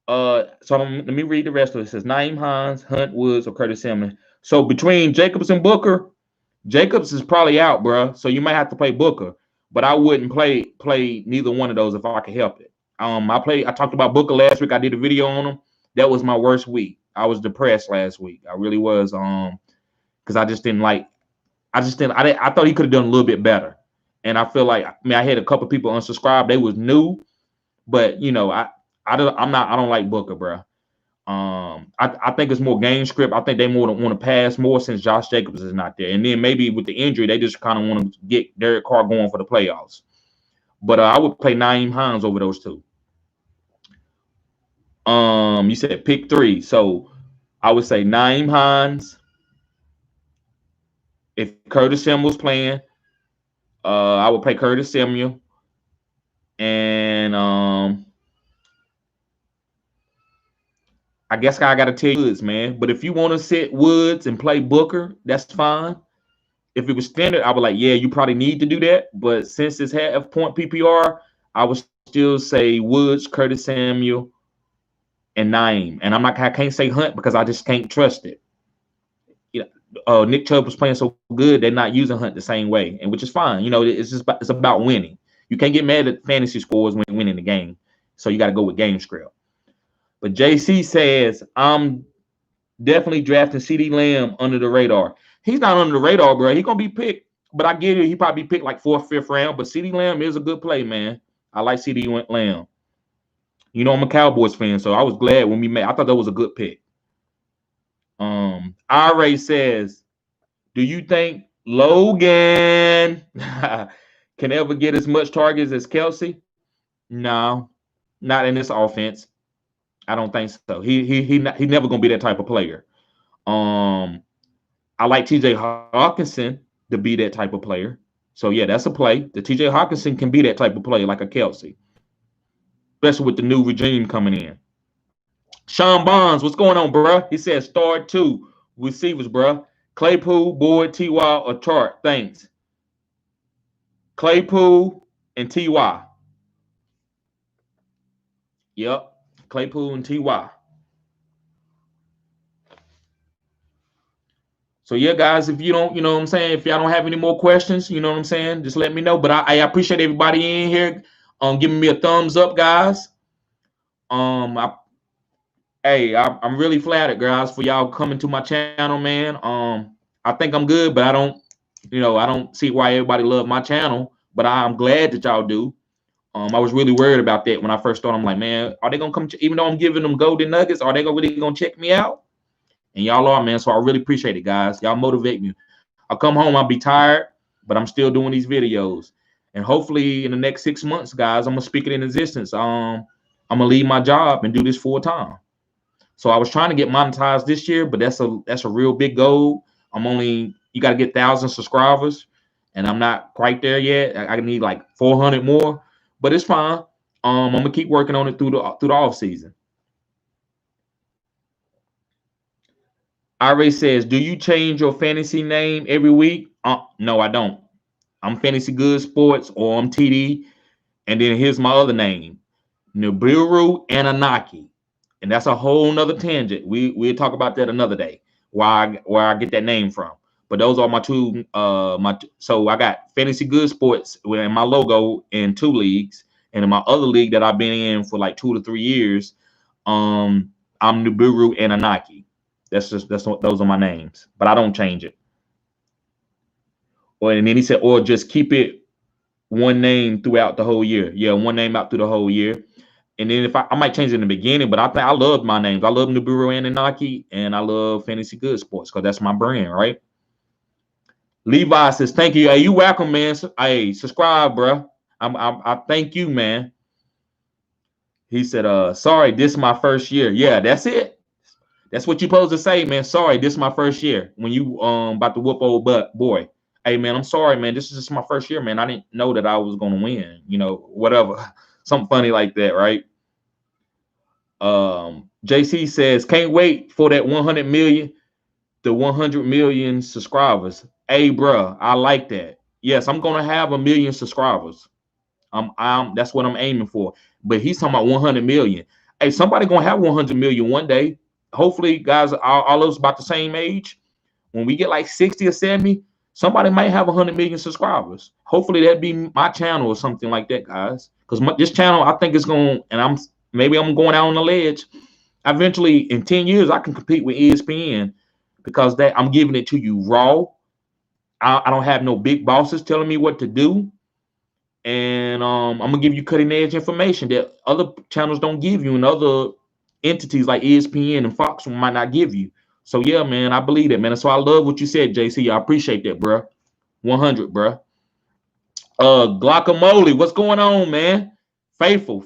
So let me read the rest of it. It says Naeem Hines, Hunt Woods, or Curtis Samuel. So between Jacobs and Booker, Jacobs is probably out, bro. So you might have to play Booker. But I wouldn't play neither one of those if I could help it. I talked about Booker last week. I did a video on him. That was my worst week. I was depressed last week. I really was. Because I thought he could have done a little bit better. And I feel like, I had a couple people unsubscribe. They was new, but you know, I don't like Booker, bro. I think it's more game script. I think they more want to pass more since Josh Jacobs is not there. And then maybe with the injury, they just kind of want to get Derek Carr going for the playoffs. But I would play Naeem Hines over those two. You said pick 3. So I would say Naeem Hines. If Curtis Samuel's playing, I would play Curtis Samuel. And I guess I got to tell you Woods, man. But if you want to sit Woods and play Booker, that's fine. If it was standard, I would like, yeah, you probably need to do that. But since it's half point PPR, I would still say Woods, Curtis Samuel, and Naeem. And I can't say Hunt because I just can't trust it. Nick Chubb was playing so good, they're not using Hunt the same way, and which is fine. It's about winning. You can't get mad at fantasy scores when winning the game. So you got to go with game script. But JC says, I'm definitely drafting CD Lamb under the radar. He's not under the radar, bro. He's going to be picked. But I get it. He probably picked like 4th, 5th round. But CD Lamb is a good play, man. I like CD Lamb. I'm a Cowboys fan, so I was glad when we met. I thought that was a good pick. RA says, do you think Logan can ever get as much targets as Kelsey? No, not in this offense. I don't think so. He's never gonna be that type of player. I like TJ Hawkinson to be that type of player. So yeah, that's a play. The TJ Hawkinson can be that type of player like a Kelsey, especially with the new regime coming in. Sean Bonds, what's going on, bro? He said start 2 receivers, bro. Claypool, Boyd, T.Y., or Tart. Thanks. Claypool and T.Y. Yep. Claypool and T.Y. So yeah, guys, if you don't, what I'm saying, if y'all don't have any more questions, what I'm saying, just let me know. But I appreciate everybody in here giving me a thumbs up, guys. I'm really flattered, guys, for y'all coming to my channel, man. I think I'm good, but I don't see why everybody love my channel, but I'm glad that y'all do. I was really worried about that when I first started. I'm like, man, are they gonna come? Even though I'm giving them golden nuggets, are they really gonna check me out? And y'all are, man. So I really appreciate it, guys. Y'all motivate me. I'll come home, I'll be tired, but I'm still doing these videos. And hopefully in the next 6 months, guys, I'm gonna speak it in existence. I'm gonna leave my job and do this full time. So I was trying to get monetized this year, but that's a real big goal. You got to get 1,000 subscribers, and I'm not quite there yet. I need like 400 more, but it's fine. I'm gonna keep working on it through the off season. Ira says, do you change your fantasy name every week? No, I don't. I'm Fantasy Good Sports, or I'm TD, and then here's my other name, Nibiru Anunnaki, and that's a whole nother tangent. We'll talk about that another day. Where I get that name from. But those are my two. So I got Fantasy Good Sports in my logo in 2 leagues, and in my other league that I've been in for like 2 to 3 years, I'm Nibiru Anunnaki. Those are my names, but I don't change it. And then he said, or just keep it one name throughout the whole year. Yeah, one name out through the whole year. And then if I might change it in the beginning, but I love my names. I love Nibiru Anunnaki, and I love Fantasy Good Sports because that's my brand, right? Levi says, thank you. Hey, you welcome, man. Hey, subscribe, bro. I thank you, man. He said, sorry, this is my first year. Yeah, that's it. That's what you're supposed to say, man. Sorry, this is my first year. When you about to whoop old boy. Hey, man, I'm sorry, man. This is just my first year, man. I didn't know that I was gonna win. Whatever. Something funny like that, right? JC says, can't wait for that 100 million, the 100 million subscribers. Hey, bro, I like that. Yes, I'm gonna have 1 million subscribers. That's what I'm aiming for. But he's talking about 100 million. Hey, somebody gonna have 100 million one day. Hopefully, guys, all of us about the same age. When we get like 60 or 70, somebody might have 100 million subscribers. Hopefully, that'd be my channel or something like that, guys. Because this channel, I think it's going, and I'm going out on the ledge. Eventually, in 10 years, I can compete with ESPN because I'm giving it to you raw. I don't have no big bosses telling me what to do. And I'm going to give you cutting edge information that other channels don't give you, and other entities like ESPN and Fox might not give you. So, yeah, man, I believe it, man. So I love what you said, JC. I appreciate that, bro. 100, bro. Guacamole, what's going on, man? Faithful.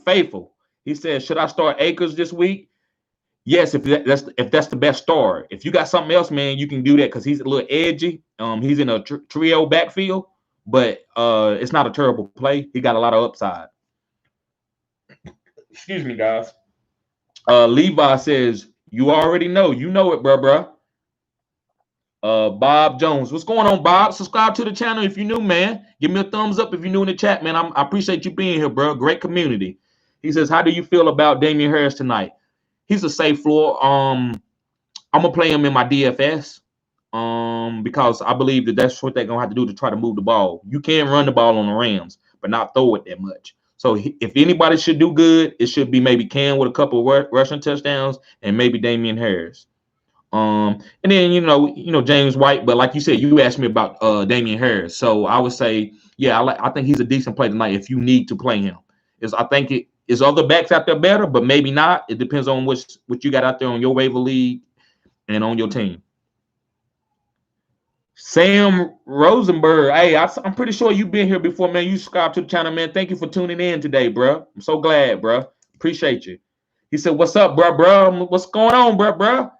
He says, should I start Akers this week? Yes, if that's the best start. If you got something else, man, you can do that because he's a little edgy. He's in a trio backfield, but it's not a terrible play. He got a lot of upside. Excuse me, guys. Levi says, you already know. You know it, bro. Bob Jones. What's going on, Bob? Subscribe to the channel if you're new, man. Give me a thumbs up if you're new in the chat, man. I appreciate you being here, bro. Great community. He says, how do you feel about Damien Harris tonight? he's a safe floor. I'm gonna play him in my DFS. Because I believe that's what they're gonna have to do to try to move the ball. You can run the ball on the Rams, but not throw it that much. So if anybody should do good, it should be maybe Cam with a couple of rushing touchdowns and maybe Damien Harris. And then James White, but like you said, you asked me about Damien Harris, so I would say, yeah, I think he's a decent play tonight if you need to play him. I think is other backs out there better, but maybe not. It depends on what you got out there on your waiver league and on your team. Sam Rosenberg, hey, I'm pretty sure you've been here before, man. You subscribe to the channel, man. Thank you for tuning in today, bro. I'm so glad, bro. Appreciate you. He said, "What's up, bro? What's going on, bro?"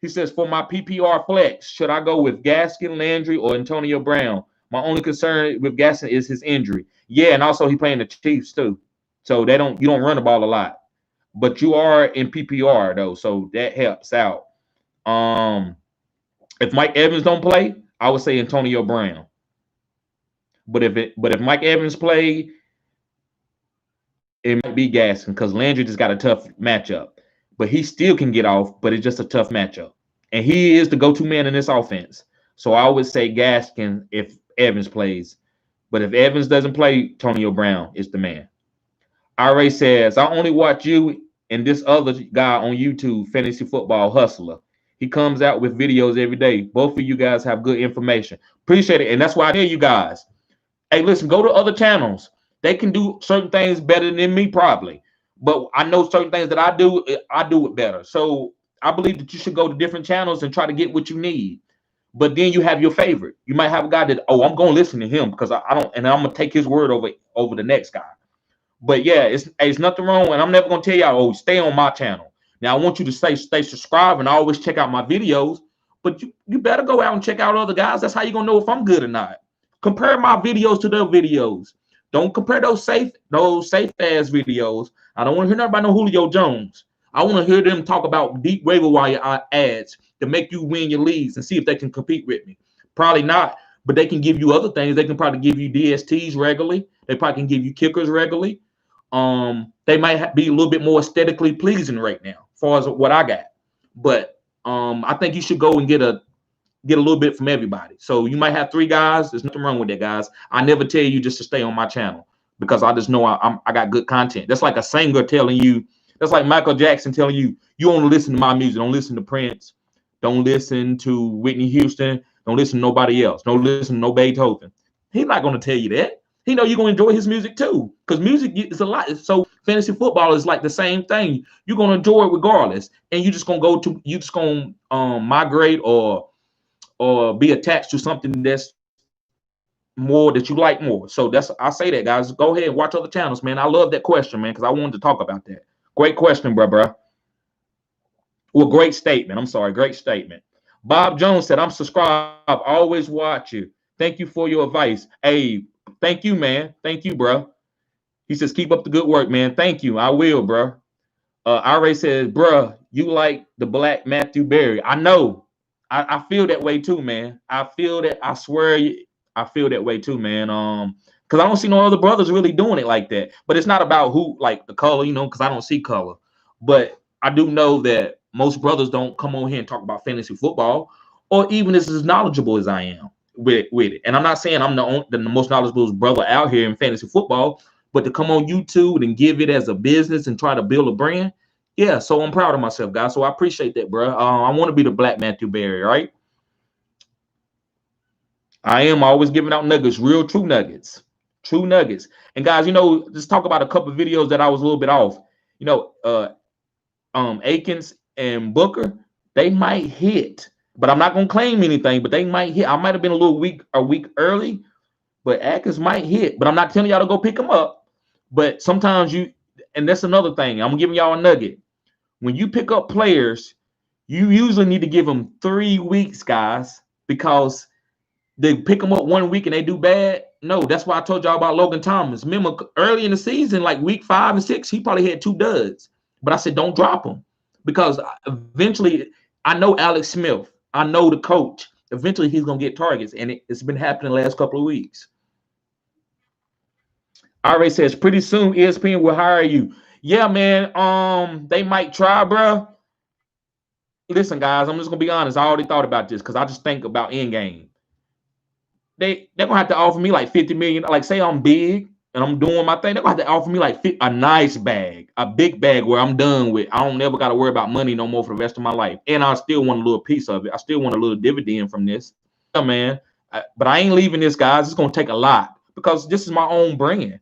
He says, "For my PPR flex, should I go with Gaskin, Landry, or Antonio Brown? My only concern with Gaskin is his injury. Yeah, and also he playing the Chiefs too, so you don't run the ball a lot, but you are in PPR though, so that helps out. If Mike Evans don't play, I would say Antonio Brown. But if Mike Evans play, it might be Gaskin because Landry just got a tough matchup. But he still can get off, but it's just a tough matchup. And he is the go-to man in this offense. So I would say Gaskin if Evans plays. But if Evans doesn't play, Antonio Brown is the man. RA says, I only watch you and this other guy on YouTube, Fantasy Football Hustler. He comes out with videos every day. Both of you guys have good information. Appreciate it. And that's why I tell you guys, hey, listen, go to other channels. They can do certain things better than me probably. But I know certain things that I do it better. So I believe that you should go to different channels and try to get what you need. But then you have your favorite. You might have a guy that, I'm going to listen to him because I don't, and I'm going to take his word over the next guy. But yeah, it's nothing wrong. And I'm never going to tell y'all, stay on my channel. Now, I want you to stay subscribed and always check out my videos, but you better go out and check out other guys. That's how you're going to know if I'm good or not. Compare my videos to their videos. Don't compare those safe ass videos. I don't want to hear nothing about no Julio Jones. I want to hear them talk about deep waiver wire ads to make you win your leagues and see if they can compete with me. Probably not, but they can give you other things. They can probably give you DSTs regularly. They probably can give you kickers regularly. They might be a little bit more aesthetically pleasing right now, as far as what I got. But I think you should go and get a little bit from everybody. So you might have 3 guys. There's nothing wrong with that, guys. I never tell you just to stay on my channel because I just know I got good content. That's like a singer telling you. That's like Michael Jackson telling you, you only listen to my music. Don't listen to Prince. Don't listen to Whitney Houston. Don't listen to nobody else. Don't listen to no Beethoven. He's not going to tell you that. He know you're going to enjoy his music too, because music is a lot. So fantasy football is like the same thing. You're going to enjoy it regardless, and you're just going to migrate or be attached to something that's more that you like more. So I say that, guys. Go ahead and watch other channels, man. I love that question, man, because I wanted to talk about that. Great question, bro. Well, great statement. I'm sorry, great statement. Bob Jones said, I'm subscribed. Always watch you. Thank you for your advice. Hey, thank you, man. Thank you, bro. He says, keep up the good work, man. Thank you. I will, bro. RA says, bro, you like the black Matthew Berry. I know. I feel that way too, man. I feel that. I swear I feel that way too, man. Because I don't see no other brothers really doing it like that. But it's not about who, like the color, because I don't see color. But I do know that most brothers don't come on here and talk about fantasy football, or even as knowledgeable as I am with it. And I'm not saying I'm the most knowledgeable brother out here in fantasy football, but to come on YouTube and give it as a business and try to build a brand, yeah. So I'm proud of myself, guys. So I appreciate that, bro. I want to be the black Matthew Berry, right? I am always giving out nuggets, real true nuggets. And guys, just talk about a couple of videos that I was a little bit off. Akins and Booker, they might hit, but I'm not gonna claim anything. But they might hit. I might have been a week early, but Akins might hit. But I'm not telling y'all to go pick them up. But sometimes and that's another thing. I'm giving y'all a nugget. When you pick up players, you usually need to give them 3 weeks, guys, because they pick them up 1 week and they do bad. No, that's why I told y'all about Logan Thomas. Remember, early in the season, like week 5 and 6, he probably had 2 duds. But I said, don't drop him, because eventually, I know Alex Smith. I know the coach. Eventually, he's going to get targets, and it's been happening the last couple of weeks. RA says, pretty soon ESPN will hire you. Yeah, man. They might try, bro. listen, guys, I'm just gonna be honest. I already thought about this because I just think about end game. They're gonna have to offer me like 50 million. Like, say I'm big and I'm doing my thing, they're gonna have to offer me like a nice bag, a big bag where I'm done with. I don't never gotta worry about money no more for the rest of my life. And I still want a little piece of it. I still want a little dividend from this. Yeah, man. But I ain't leaving this, guys. It's gonna take a lot because this is my own brand.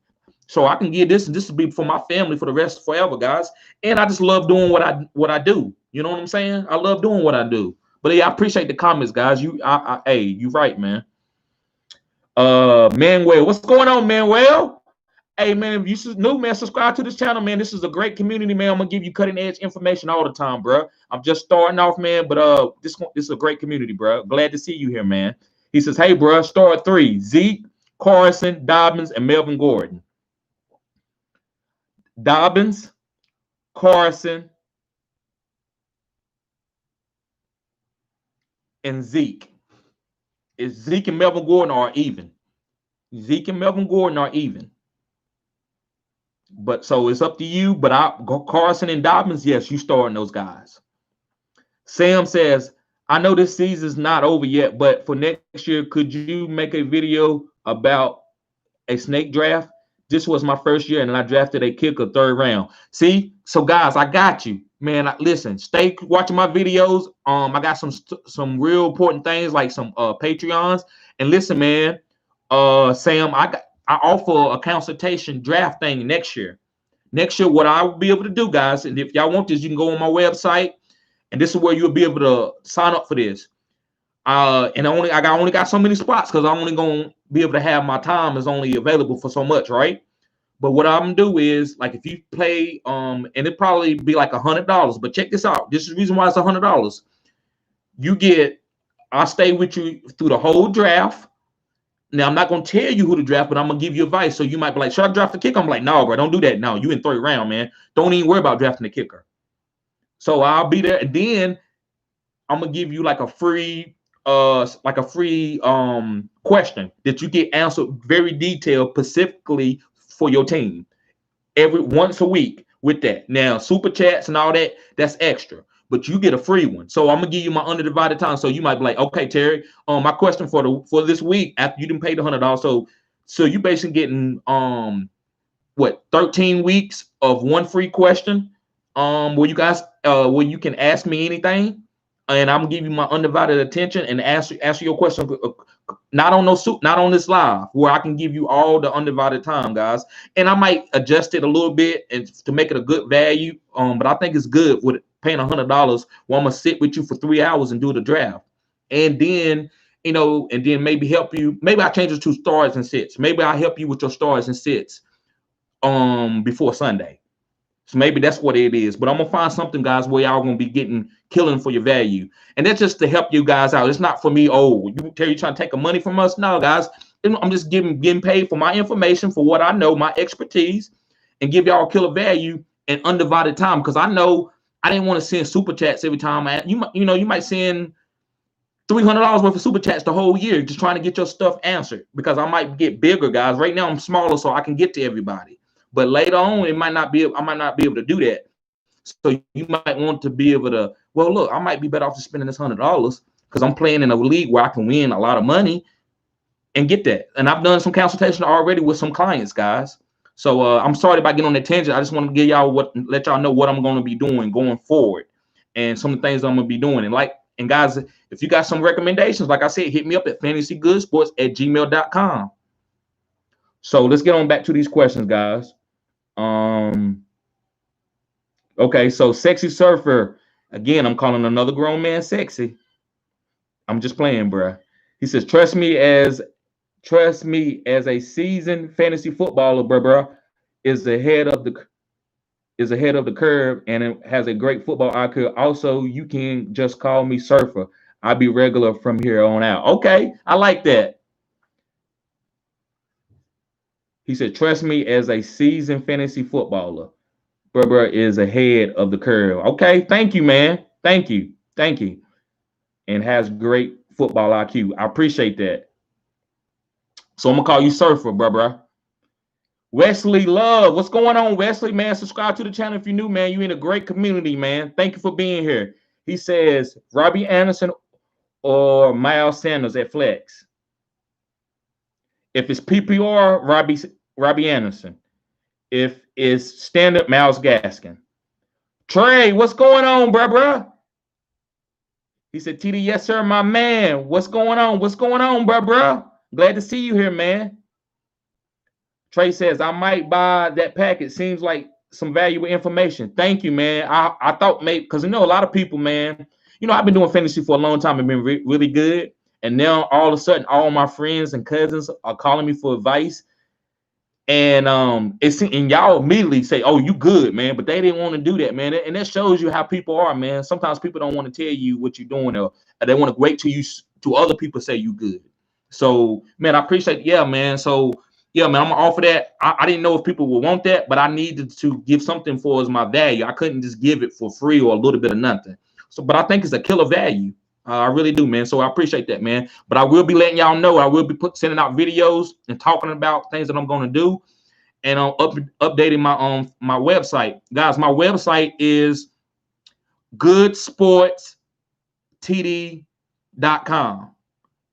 So I can give this, and this will be for my family for the rest forever, guys. And I just love doing what I do. You know what I'm saying? I love doing what I do. But yeah, I appreciate the comments, guys. Hey, you right, man. Manuel, what's going on, Manuel? Hey, man, if you new, man, subscribe to this channel, man. This is a great community, man. I'm gonna give you cutting edge information all the time, bro. I'm just starting off, man, but this is a great community, bro. Glad to see you here, man. He says, hey, bro, start 3: Zeke, Carson, Dobbins, and Melvin Gordon. Dobbins, Carson, and Zeke. Is Zeke and Melvin Gordon are even? Zeke and Melvin Gordon are even. But so it's up to you. But Carson and Dobbins, yes, you starting those guys. Sam says, I know this season's not over yet, but for next year, could you make a video about a snake draft? This was my first year, and I drafted a kicker 3rd round. See, so guys, I got you, man. Listen, stay watching my videos. I got some real important things like some Patreons. And listen, man, Sam, I offer a consultation draft thing next year. Next year, what I will be able to do, guys, and if y'all want this, you can go on my website, and this is where you'll be able to sign up for this. And I only got so many spots because I'm only gonna be able to have my time is only available for so much, right? But what I'm gonna do is, like, if you play, and it probably be like $100. But check this out. This is the reason why it's $100. I'll stay with you through the whole draft. Now I'm not gonna tell you who to draft, but I'm gonna give you advice. So you might be like, should I draft the kicker? I'm like, no, bro, don't do that. No, you in 3rd round, man. Don't even worry about drafting the kicker. So I'll be there, and then I'm gonna give you like a free question that you get answered very detailed, specifically for your team, once a week with that. Now, super chats and all that, that's extra, but you get a free one. So I'm gonna give you my undivided time. So you might be like, okay, Terry, my question for this week after you didn't pay the $100. So you basically getting 13 weeks of one free question, where you can ask me anything, and I'm gonna give you my undivided attention and answer your question. Not on this live, where I can give you all the undivided time, guys. And I might adjust it a little bit and to make it a good value. But I think it's good with paying $100. Where I'm gonna sit with you for 3 hours and do the draft, and then maybe help you. Maybe I change it to stars and sits. Maybe I help you with your stars and sits before Sunday. So maybe that's what it is. But I'm gonna find something, guys, where y'all gonna be killing for your value. And that's just to help you guys out. It's not for me. Oh, you trying to take the money from us? No, guys. I'm just getting paid for my information, for what I know, my expertise, and give y'all killer value and undivided time. Because I know I didn't want to send super chats every time. You might send $300 worth of super chats the whole year, just trying to get your stuff answered. Because I might get bigger, guys. Right now I'm smaller, so I can get to everybody. But later on, I might not be able to do that. So you might want to be able to, well, look, I might be better off just spending this $100 because I'm playing in a league where I can win a lot of money and get that. And I've done some consultation already with some clients, guys. So I'm sorry about getting on that tangent. I just want to let y'all know what I'm going to be doing going forward and some of the things I'm going to be doing. And guys, if you got some recommendations, like I said, hit me up at FantasyGoodeSports@gmail.com. So let's get on back to these questions, guys. Okay, so Sexy Surfer. Again, I'm calling another grown man sexy. I'm just playing, bruh. He says, trust me as a seasoned fantasy footballer, bruh, is ahead of the curve and it has a great football IQ. Also, you can just call me Surfer. I'll be regular from here on out. Okay, I like that. He said, trust me as a seasoned fantasy footballer. Bruh is ahead of the curve. Okay, thank you, man. Thank you. And has great football IQ. I appreciate that. So I'm gonna call you Surfer, bruh. Wesley Love, what's going on, Wesley, man? Subscribe to the channel if you're new, man. You're in a great community, man. Thank you for being here. He says Robbie Anderson or Miles Sanders at flex. If it's PPR, Robbie Anderson. If it's standard, Miles Gaskin. Trey, what's going on, bruh? He said, TD, yes, sir, my man. What's going on? What's going on, bruh? Glad to see you here, man. Trey says, I might buy that packet. Seems like some valuable information. Thank you, man. I thought maybe, because a lot of people, man, I've been doing fantasy for a long time and been really good. And now all of a sudden, all my friends and cousins are calling me for advice. And y'all immediately say, "Oh, you good, man," but they didn't want to do that, man. And that shows you how people are, man. Sometimes people don't want to tell you what you're doing, or they want to wait to other people say you good. So, man, I appreciate, yeah, man. So, yeah, man, I'm gonna offer that. I didn't know if people would want that, but I needed to give something for as my value. I couldn't just give it for free or a little bit of nothing. So, but I think it's a killer value. I really do, man. So I appreciate that, man. But I will be letting y'all know. I will be sending out videos and talking about things that I'm going to do, and updating my website, guys. My website is goodsportstd.com.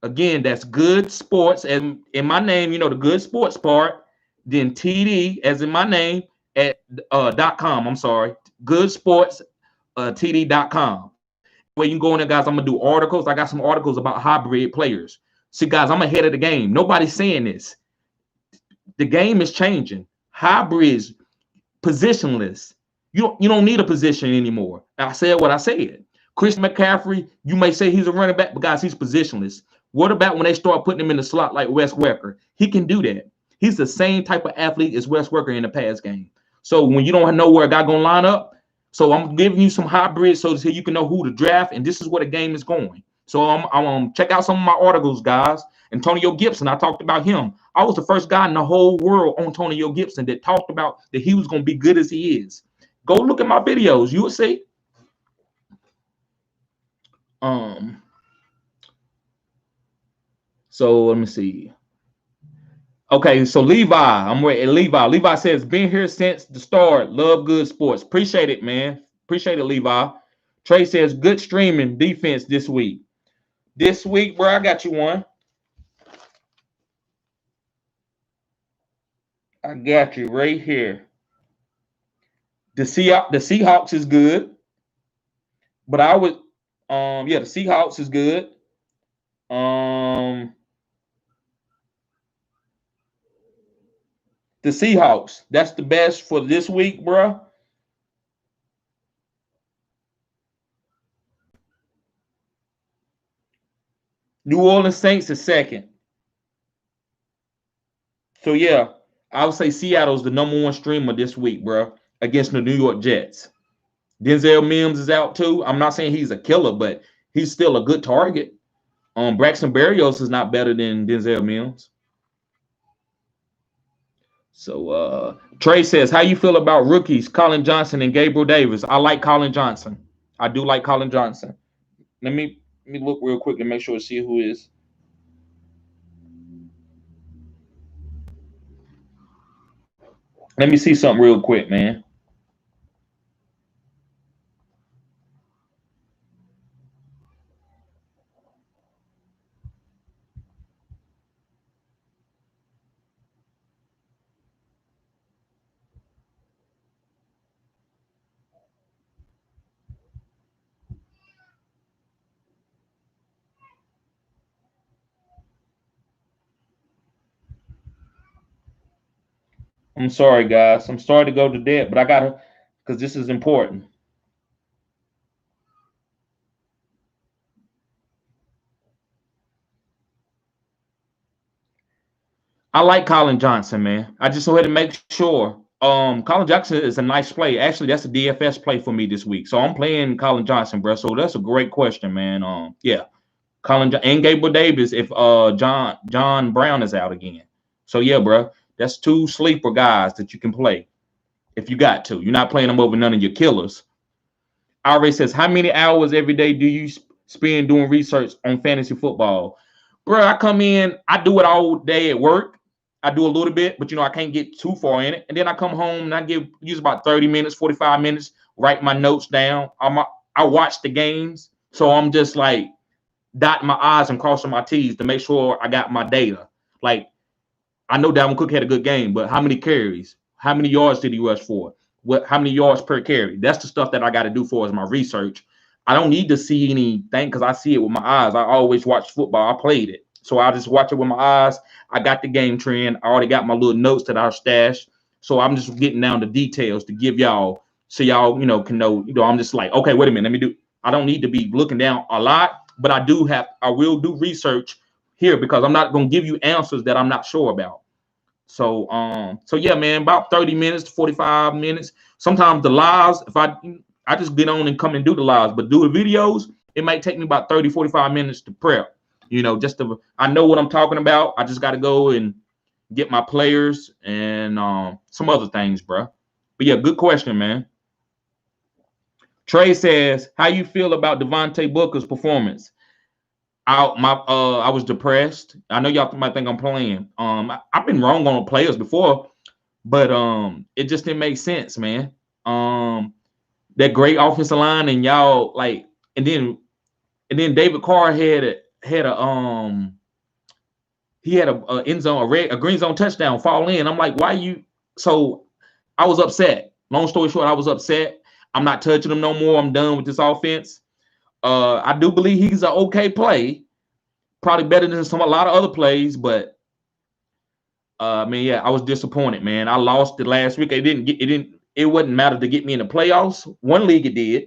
Again, that's good sports, and in my name, the good sports part. Then TD, as in my name, at .com. I'm sorry, goodsportstd.com. Where you can go in there, guys. I'm gonna do articles. I got some articles about hybrid players. See, guys, I'm ahead of the game. Nobody's saying this. The game is changing. Hybrids, positionless. You don't need a position anymore. I said what I said. Chris McCaffrey, you may say he's a running back, but guys, he's positionless. What about when they start putting him in the slot like Wes Welker? He can do that. He's the same type of athlete as Wes Welker in the pass game. So when you don't know where a guy gonna line up, so I'm giving you some hybrids so you can know who to draft, and this is where the game is going. So I'm check out some of my articles, guys. Antonio Gibson, I talked about him. I was the first guy in the whole world on Antonio Gibson that talked about that he was going to be good as he is. Go look at my videos. You will see. So let me see. Okay, so Levi, I'm ready. Levi says, been here since the start. Love good sports. Appreciate it, man. Appreciate it, Levi. Trey says, good streaming defense this week. This week, bro, I got you one. I got you right here. The Seahawks is good. But I would, the Seahawks is good. The Seahawks, that's the best for this week, bro. New Orleans Saints is second. So, yeah, I would say Seattle's the #1 streamer this week, bro, against the New York Jets. Denzel Mims is out, too. I'm not saying he's a killer, but he's still a good target. Braxton Berrios is not better than Denzel Mims. So Trey says, how you feel about rookies, Colin Johnson and Gabriel Davis? I like Colin Johnson. I do like Colin Johnson. Let me look real quick and make sure to see who is. Let me see something real quick, man. I'm sorry, guys. I'm sorry to go to that, but I gotta, because this is important. I like Colin Johnson, man. I just wanted to make sure. Colin Johnson is a nice play. Actually, that's a DFS play for me this week. So I'm playing Colin Johnson, bro. So that's a great question, man. Yeah, Colin and Gabriel Davis if John Brown is out again. So yeah, bro, that's two sleeper guys that you can play if you got to. You're not playing them over none of your killers. Already says, how many hours every day do you spend doing research on fantasy football? Bro, I come in, I do it all day at work. I do a little bit, but I can't get too far in it. And then I come home and I use about 30 minutes, 45 minutes, write my notes down. I watch the games, so I'm just like dotting my I's and crossing my T's to make sure I got my data. Like, I know Dalvin Cook had a good game, but how many carries? How many yards did he rush for? How many yards per carry? That's the stuff that I got to do for as my research. I don't need to see anything because I see it with my eyes. I always watch football. I played it. So I just watch it with my eyes. I got the game trend. I already got my little notes that I stashed. So I'm just getting down the details to give y'all so y'all, can know, I'm just like, okay, wait a minute. Let me do. I don't need to be looking down a lot, but I will do research here because I'm not going to give you answers that I'm not sure about. So yeah, man, about 30 minutes to 45 minutes. Sometimes the lives, if I just get on and come and do the lives, but do the videos, it might take me about 30, 45 minutes to prep. I know what I'm talking about. I just got to go and get my players and some other things, bro. But yeah, good question, man. Trey says, how you feel about Devonte Booker's performance? I was depressed. I know y'all might think I'm playing. I've been wrong on players before, but it just didn't make sense, man. That great offensive line and y'all like, and then David Carr had a end zone, a green zone touchdown fall in. I'm like, why you? So I was upset. Long story short, I was upset. I'm not touching him no more. I'm done with this offense. I do believe he's an okay play, probably better than a lot of other plays, but I was disappointed, man. I lost it last week. It wouldn't matter to get me in the playoffs. One league it did,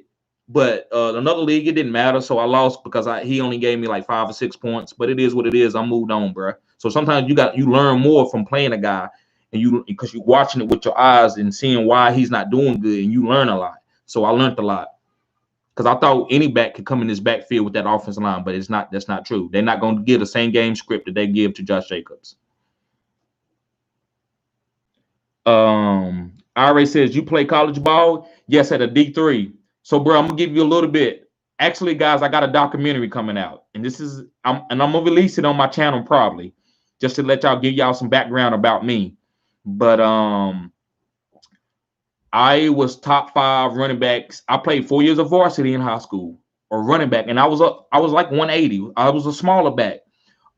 but another league it didn't matter. So I lost because he only gave me like 5 or 6 points. But it is what it is. I moved on, bro. So sometimes you learn more from playing a guy, and because you're watching it with your eyes and seeing why he's not doing good, and you learn a lot. So I learned a lot. Because I thought any back could come in this backfield with that offensive line, but that's not true. They're not going to give the same game script that they give to Josh Jacobs. Ira says, you play college ball? Yes, at a D3. So, bro, I'm going to give you a little bit. Actually, guys, I got a documentary coming out. And I'm going to release it on my channel probably, just to let y'all give y'all some background about me. But I was top 5 running backs. I played 4 years of varsity in high school or running back, and I was like 180. I was a smaller back.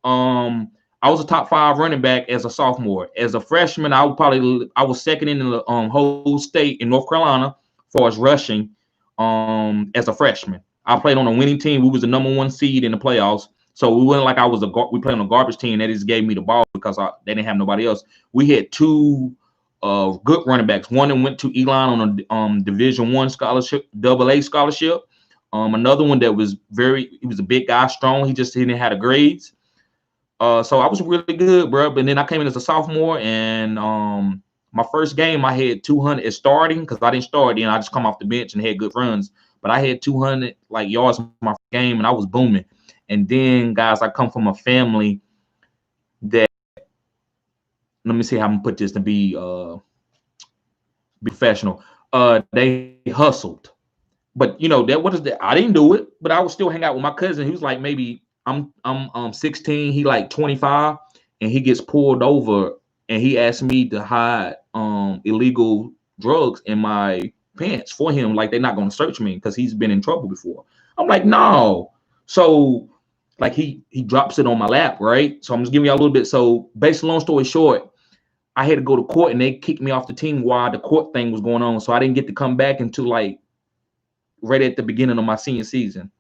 I was a top 5 running back as a sophomore. As a freshman, I was second in the whole state in North Carolina for as rushing as a freshman. I played on a winning team. We was the number 1 seed in the playoffs. So we wasn't like we played on a garbage team that just gave me the ball because they didn't have nobody else. We had 2 good running backs. One that went to Elon on a Division I scholarship, AA scholarship. Another one that was he was a big guy, strong. He didn't have the grades. So I was really good, bro. But then I came in as a sophomore, and my first game I had 200 as starting because I didn't start. Then I just come off the bench and had good runs. But I had 200 yards in my game, and I was booming. And then, guys, I come from a family that, let me see how I'm gonna put this to be professional. They hustled, but what is that? I didn't do it, but I would still hang out with my cousin. He was like maybe I'm 16, he like 25, and he gets pulled over, and he asked me to hide illegal drugs in my pants for him. Like they're not gonna search me because he's been in trouble before. I'm like, no. So like he drops it on my lap, right? So I'm just giving y'all a little bit. So basically, long story short, I had to go to court and they kicked me off the team while the court thing was going on. So I didn't get to come back until like right at the beginning of my senior season.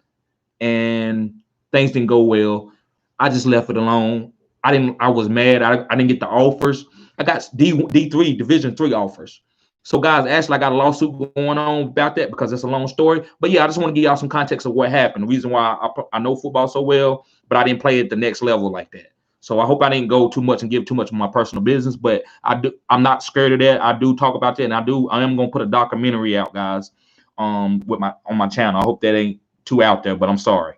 And things didn't go well. I just left it alone. I was mad. I didn't get the offers. I got D3, Division III offers. So, guys, actually, I got a lawsuit going on about that because it's a long story. But, yeah, I just want to give y'all some context of what happened. The reason why I know football so well, but I didn't play at the next level like that. So I hope I didn't go too much and give too much of my personal business. But I'm not scared of that. I do talk about that, and I am going to put a documentary out, guys, on my channel. I hope that ain't too out there, but I'm sorry.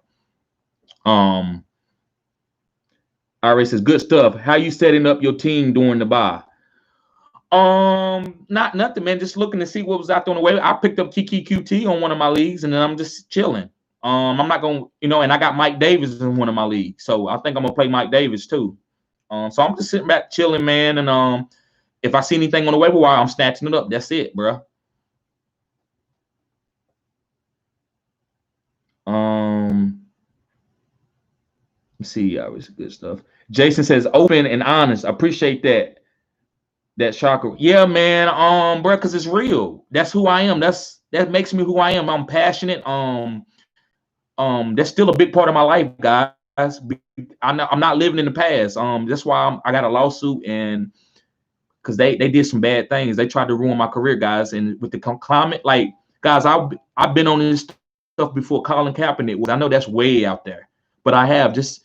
Ira says, good stuff. How you setting up your team during the bye? Not nothing, man. Just looking to see what was out there on the way. I picked up Kiki QT on one of my leagues, and then I'm just chilling. I'm not gonna, and I got Mike Davis in one of my leagues, so I think I'm gonna play Mike Davis too. So I'm just sitting back chilling, man, and if I see anything on the waiver wire, I'm snatching it up. That's it, bro. See, obviously good stuff. Jason says open and honest. I appreciate that. That shocker. Yeah, man. Bro, because it's real. That's who I am. That makes me who I am. I'm passionate. That's still a big part of my life, guys. I'm not living in the past. That's why I got a lawsuit, and because they did some bad things. They tried to ruin my career, guys. And with the climate, like guys, I've been on this stuff before Colin Kaepernick was. I know that's way out there, but I have just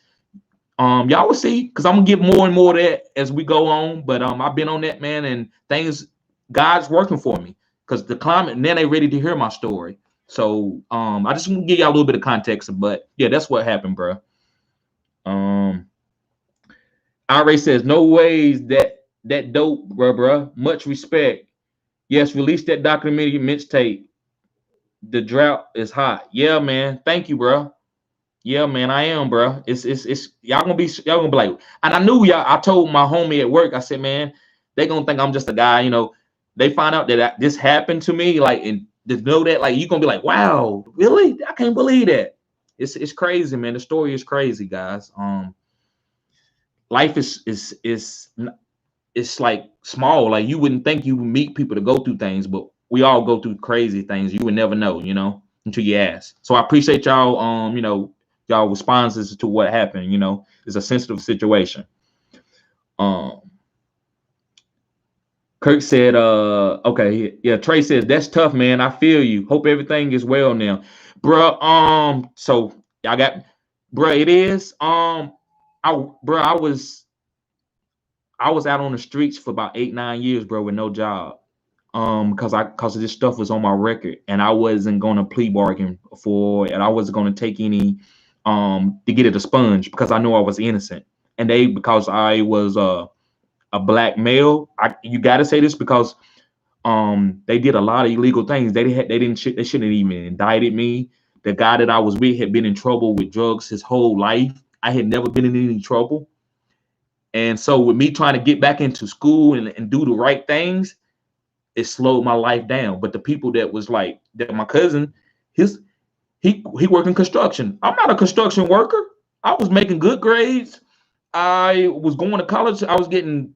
y'all will see because I'm gonna get more and more of that as we go on. But I've been on that, man, and things God's working for me because the climate, and then they ready to hear my story. So I just want to give y'all a little bit of context, but yeah, that's what happened, bro. Ira says no ways that dope, bro. Much respect. Yes, release that documentary mixtape. The drought is hot. Yeah, man. Thank you, bro. Yeah, man, I am, bro. It's y'all gonna be like, and I knew y'all. I told my homie at work. I said, man, they gonna think I'm just a guy. You know, they find out that this happened to me, like, and to know that, like, you gonna be like, wow, really? I can't believe that. It's crazy, man. The story is crazy, guys. Life it's like small. Like you wouldn't think you would meet people to go through things, but we all go through crazy things. You would never know, you know, until you ask. So I appreciate y'all. You know, y'all responses to what happened. You know, it's a sensitive situation. Kirk said, okay, yeah. Trey says that's tough, man. I feel you. Hope everything is well now, bro. So I got, bro. It is. I was out on the streets for about 8-9 years, bro, with no job. Because this stuff was on my record, and I wasn't gonna plea bargain for it, and I wasn't gonna take any to get it expunged because I know I was innocent. And because I was a black male, you got to say this because they did a lot of illegal things. They shouldn't have even indicted me. The guy that I was with had been in trouble with drugs his whole life. I had never been in any trouble. And so with me trying to get back into school and do the right things, it slowed my life down. But the people that was like that, my cousin, he worked in construction. I'm not a construction worker. I was making good grades. I was going to college. I was getting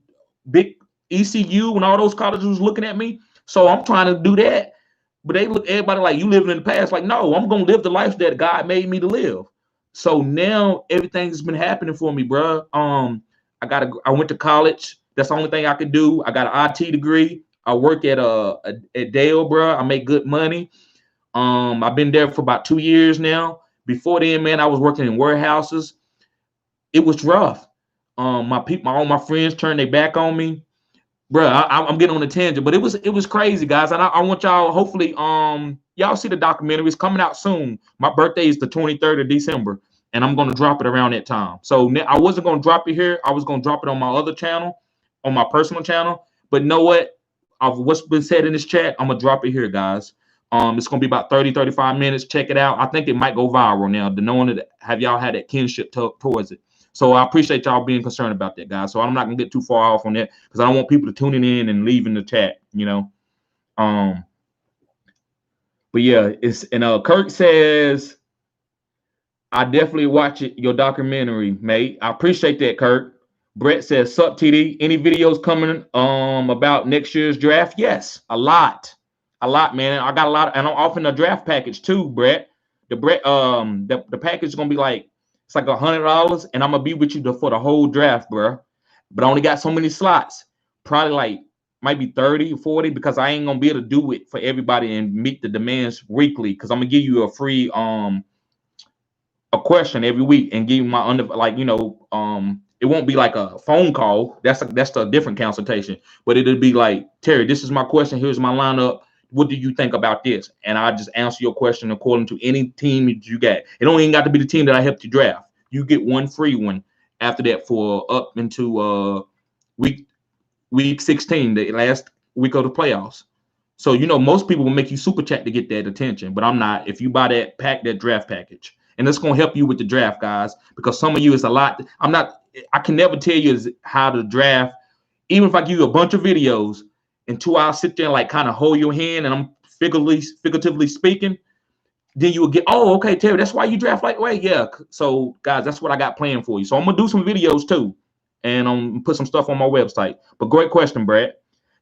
big ECU and all those colleges was looking at me. So I'm trying to do that. But they look everybody like you living in the past. Like, no, I'm gonna live the life that God made me to live. So now everything's been happening for me, bro. I went to college. That's the only thing I could do. I got an IT degree. I work at Dale, bro. I make good money. I've been there for about 2 years now. Before then, man, I was working in warehouses. It was rough. All my friends turned their back on me, bro. I'm getting on a tangent, but it was crazy, guys. And I want y'all. Hopefully, y'all see the documentary. It's coming out soon. My birthday is the 23rd of December, and I'm gonna drop it around that time. So I wasn't gonna drop it here. I was gonna drop it on my other channel, on my personal channel. But know what? Of what's been said in this chat, I'm gonna drop it here, guys. It's gonna be about 30-35 minutes. Check it out. I think it might go viral now. The knowing that have y'all had that kinship towards it. So I appreciate y'all being concerned about that, guys. So I'm not gonna get too far off on that because I don't want people to tuning in and leaving the chat, you know. But yeah, Kirk says, I definitely watch your documentary, mate. I appreciate that, Kirk. Brett says, sup, TD? Any videos coming about next year's draft? Yes, a lot, man. I got a lot, and I'm offering a draft package too, Brett. The package is gonna be like it's like $100, and I'm gonna be with you for the whole draft, bro. But I only got so many slots, probably like might be 30 or 40 because I ain't gonna be able to do it for everybody and meet the demands weekly because I'm gonna give you a free a question every week and give you my it won't be like a phone call. That's a different consultation. But it'll be like, Terry, this is my question. Here's my lineup. What do you think about this? And I just answer your question according to any team that you got. It don't even got to be the team that I helped you draft. You get one free one after that for up into week 16, the last week of the playoffs. So most people will make you super chat to get that attention, but I'm not. If you buy that draft package. And it's going to help you with the draft, guys, because some of you is a lot. I can never tell you how to draft. Even if I give you a bunch of videos and 2 hours sit there and like kind of hold your hand and I'm figuratively speaking, then you will get, oh, okay, Terry, that's why you draft like way. Yeah. So, guys, that's what I got planned for you. So I'm gonna do some videos too, and put some stuff on my website. But great question, Brad.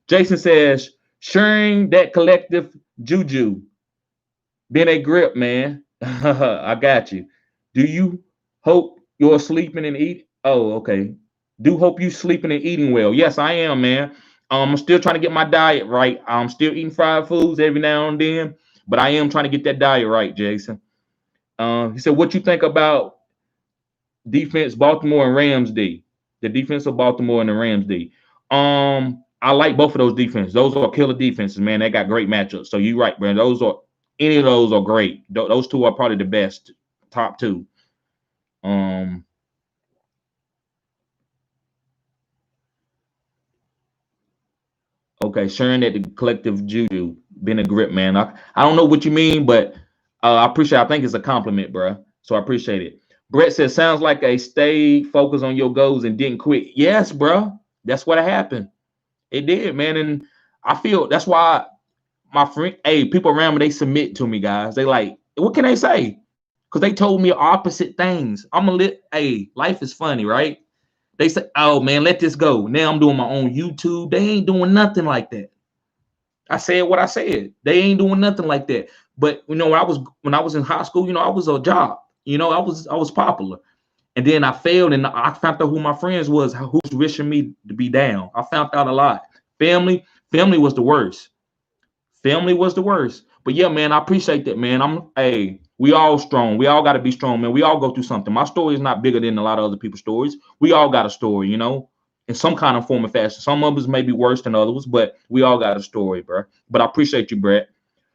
Jason says, sharing that collective juju, been a grip, man. I got you. Do you hope you're sleeping and eating? Oh, okay. Do hope you sleeping and eating well. Yes, I am, man. I'm still trying to get my diet right. I'm still eating fried foods every now and then, but I am trying to get that diet right, Jason. He said, what you think about defense, Baltimore and Rams D? The defense of Baltimore and the Rams D. I like both of those defenses. Those are killer defenses, man. They got great matchups. So you're right, man. Any of those are great. Those two are probably the best, top two. Okay, sharing that the collective juju been a grip, man. I don't know what you mean, but I appreciate. I think it's a compliment, bro. So I appreciate it. Brett says, sounds like a stay focused on your goals and didn't quit. Yes, bro. That's what happened. It did, man. And I feel that's why my friend, hey, people around me, they submit to me, guys. They like, what can they say? Because they told me opposite things. Hey, life is funny, right? They say, oh man, let this go. Now I'm doing my own YouTube. They ain't doing nothing like that. I said what I said. They ain't doing nothing like that. But you know, when I was in high school, you know, I was a job. You know, I was popular. And then I failed, and I found out who my friends was, who's wishing me to be down. I found out a lot. Family was the worst. Family was the worst. But yeah, man, I appreciate that, man. We all strong. We all got to be strong, man. We all go through something. My story is not bigger than a lot of other people's stories. We all got a story, you know, in some kind of form or fashion. Some of us may be worse than others, but we all got a story, bro. But I appreciate you, Brett.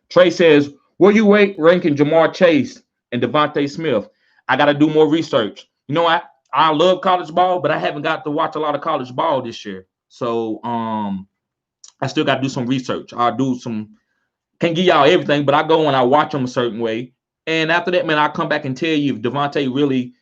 Trey says, where you ranking Jamar Chase and Devonte Smith? I got to do more research. You know, I love college ball, but I haven't got to watch a lot of college ball this year. So I still got to do some research. Can't give y'all everything, but I go and I watch them a certain way. And after that, man, I'll come back and tell you if Devonte really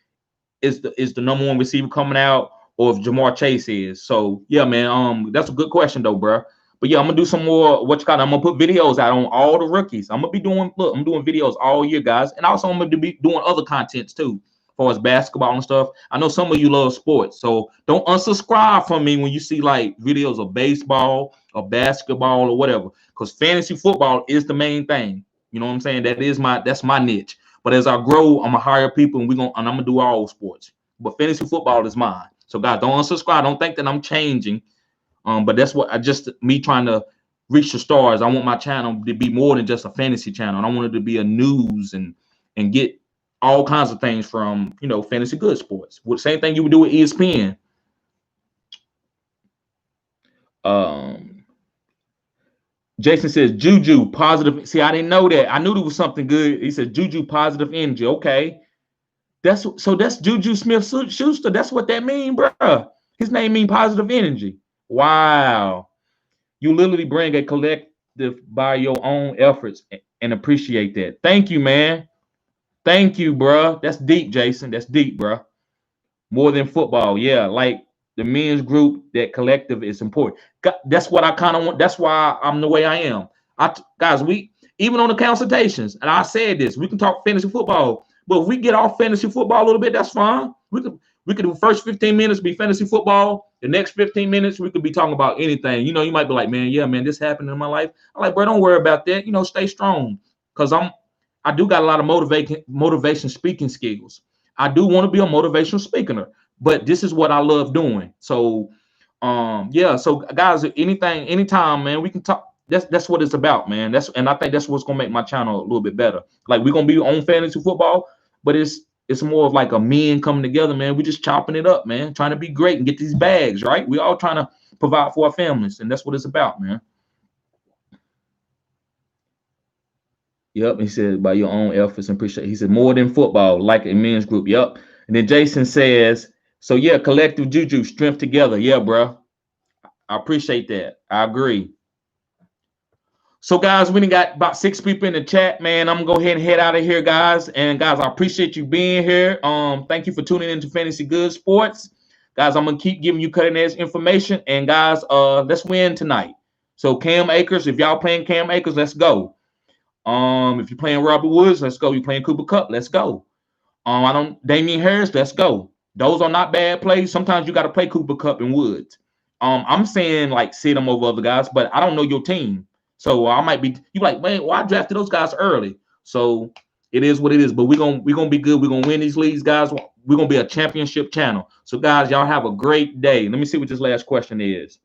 is the number one receiver coming out, or if Jamar Chase is. So yeah, man, that's a good question though, bro. But yeah, I'm gonna do some more. I'm gonna put videos out on all the rookies. I'm doing videos all year, guys, and also I'm gonna be doing other contents too, as far as basketball and stuff. I know some of you love sports, so don't unsubscribe from me when you see like videos of baseball or basketball or whatever, because fantasy football is the main thing. You know what I'm saying? That's my niche. But as I grow, I'm gonna hire people, and I'm gonna do all sports. But fantasy football is mine. So guys, don't unsubscribe. Don't think that I'm changing. But that's what me trying to reach the stars. I want my channel to be more than just a fantasy channel. I want it to be a news and get all kinds of things from, you know, Fantasy Good Sports. Same thing you would do with ESPN. Jason says Juju positive. See, I didn't know that. I knew there was something good. He said Juju positive energy. Okay, that's Juju Smith-Schuster. That's what that mean, bro. His name mean positive energy. Wow, you literally bring a collective by your own efforts and appreciate that. Thank you, man. Thank you, bro. That's deep, Jason. That's deep, bro. More than football, yeah. Like the men's group, that collective is important. That's what I kind of want. That's why I'm the way I am. Guys, we even on the consultations, and I said this, we can talk fantasy football, but if we get off fantasy football a little bit, that's fine. We could do the first 15 minutes be fantasy football. The next 15 minutes, we could be talking about anything. You know, you might be like, man, yeah, man, this happened in my life. I'm like, bro, don't worry about that. You know, stay strong. Because I do got a lot of motivation speaking skills. I do want to be a motivational speaker, but this is what I love doing. So, yeah. So, guys, anytime, man, we can talk. That's what it's about, man. And I think that's what's gonna make my channel a little bit better. Like we're gonna be on fantasy football, but it's more of like a men coming together, man. We just chopping it up, man, trying to be great and get these bags, right? We all trying to provide for our families, and that's what it's about, man. Yep, he said by your own efforts and appreciate. He said more than football, like a men's group. Yep. And then Jason says, so yeah, collective juju, strength together. Yeah, bro. I appreciate that. I agree. So guys, we done got about 6 people in the chat, man. I'm gonna go ahead and head out of here, guys. And guys, I appreciate you being here. Thank you for tuning into Fantasy Good Sports. Guys, I'm gonna keep giving you cutting edge information. And guys, let's win tonight. So Cam Akers, if y'all playing Cam Akers, let's go. If you're playing Robert Woods, let's go. You're playing Cooper Kupp, let's go. Damien Harris, let's go. Those are not bad plays. Sometimes you got to play Cooper Kupp and Woods. I'm saying like sit them over other guys, but I don't know your team. So I might be you like, man, why I drafted those guys early? So it is what it is. But we're gonna be good. We're gonna win these leagues, guys. We're gonna be a championship channel. So guys, y'all have a great day. Let me see what this last question is.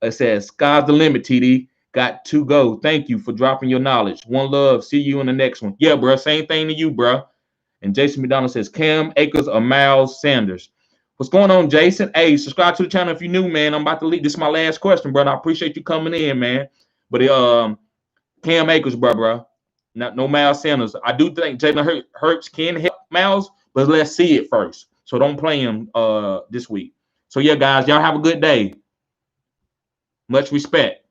It says, sky's the limit, TD. Got to go. Thank you for dropping your knowledge. One love. See you in the next one. Yeah, bro. Same thing to you, bro. And Jason McDonald says, Cam Akers or Miles Sanders. What's going on, Jason? Hey, subscribe to the channel if you're new, man. I'm about to leave. This is my last question, brother. I appreciate you coming in, man. But Cam Akers, bro. No Miles Sanders. I do think Jalen Hurts can help Miles, but let's see it first. So don't play him this week. So yeah, guys, y'all have a good day. Much respect.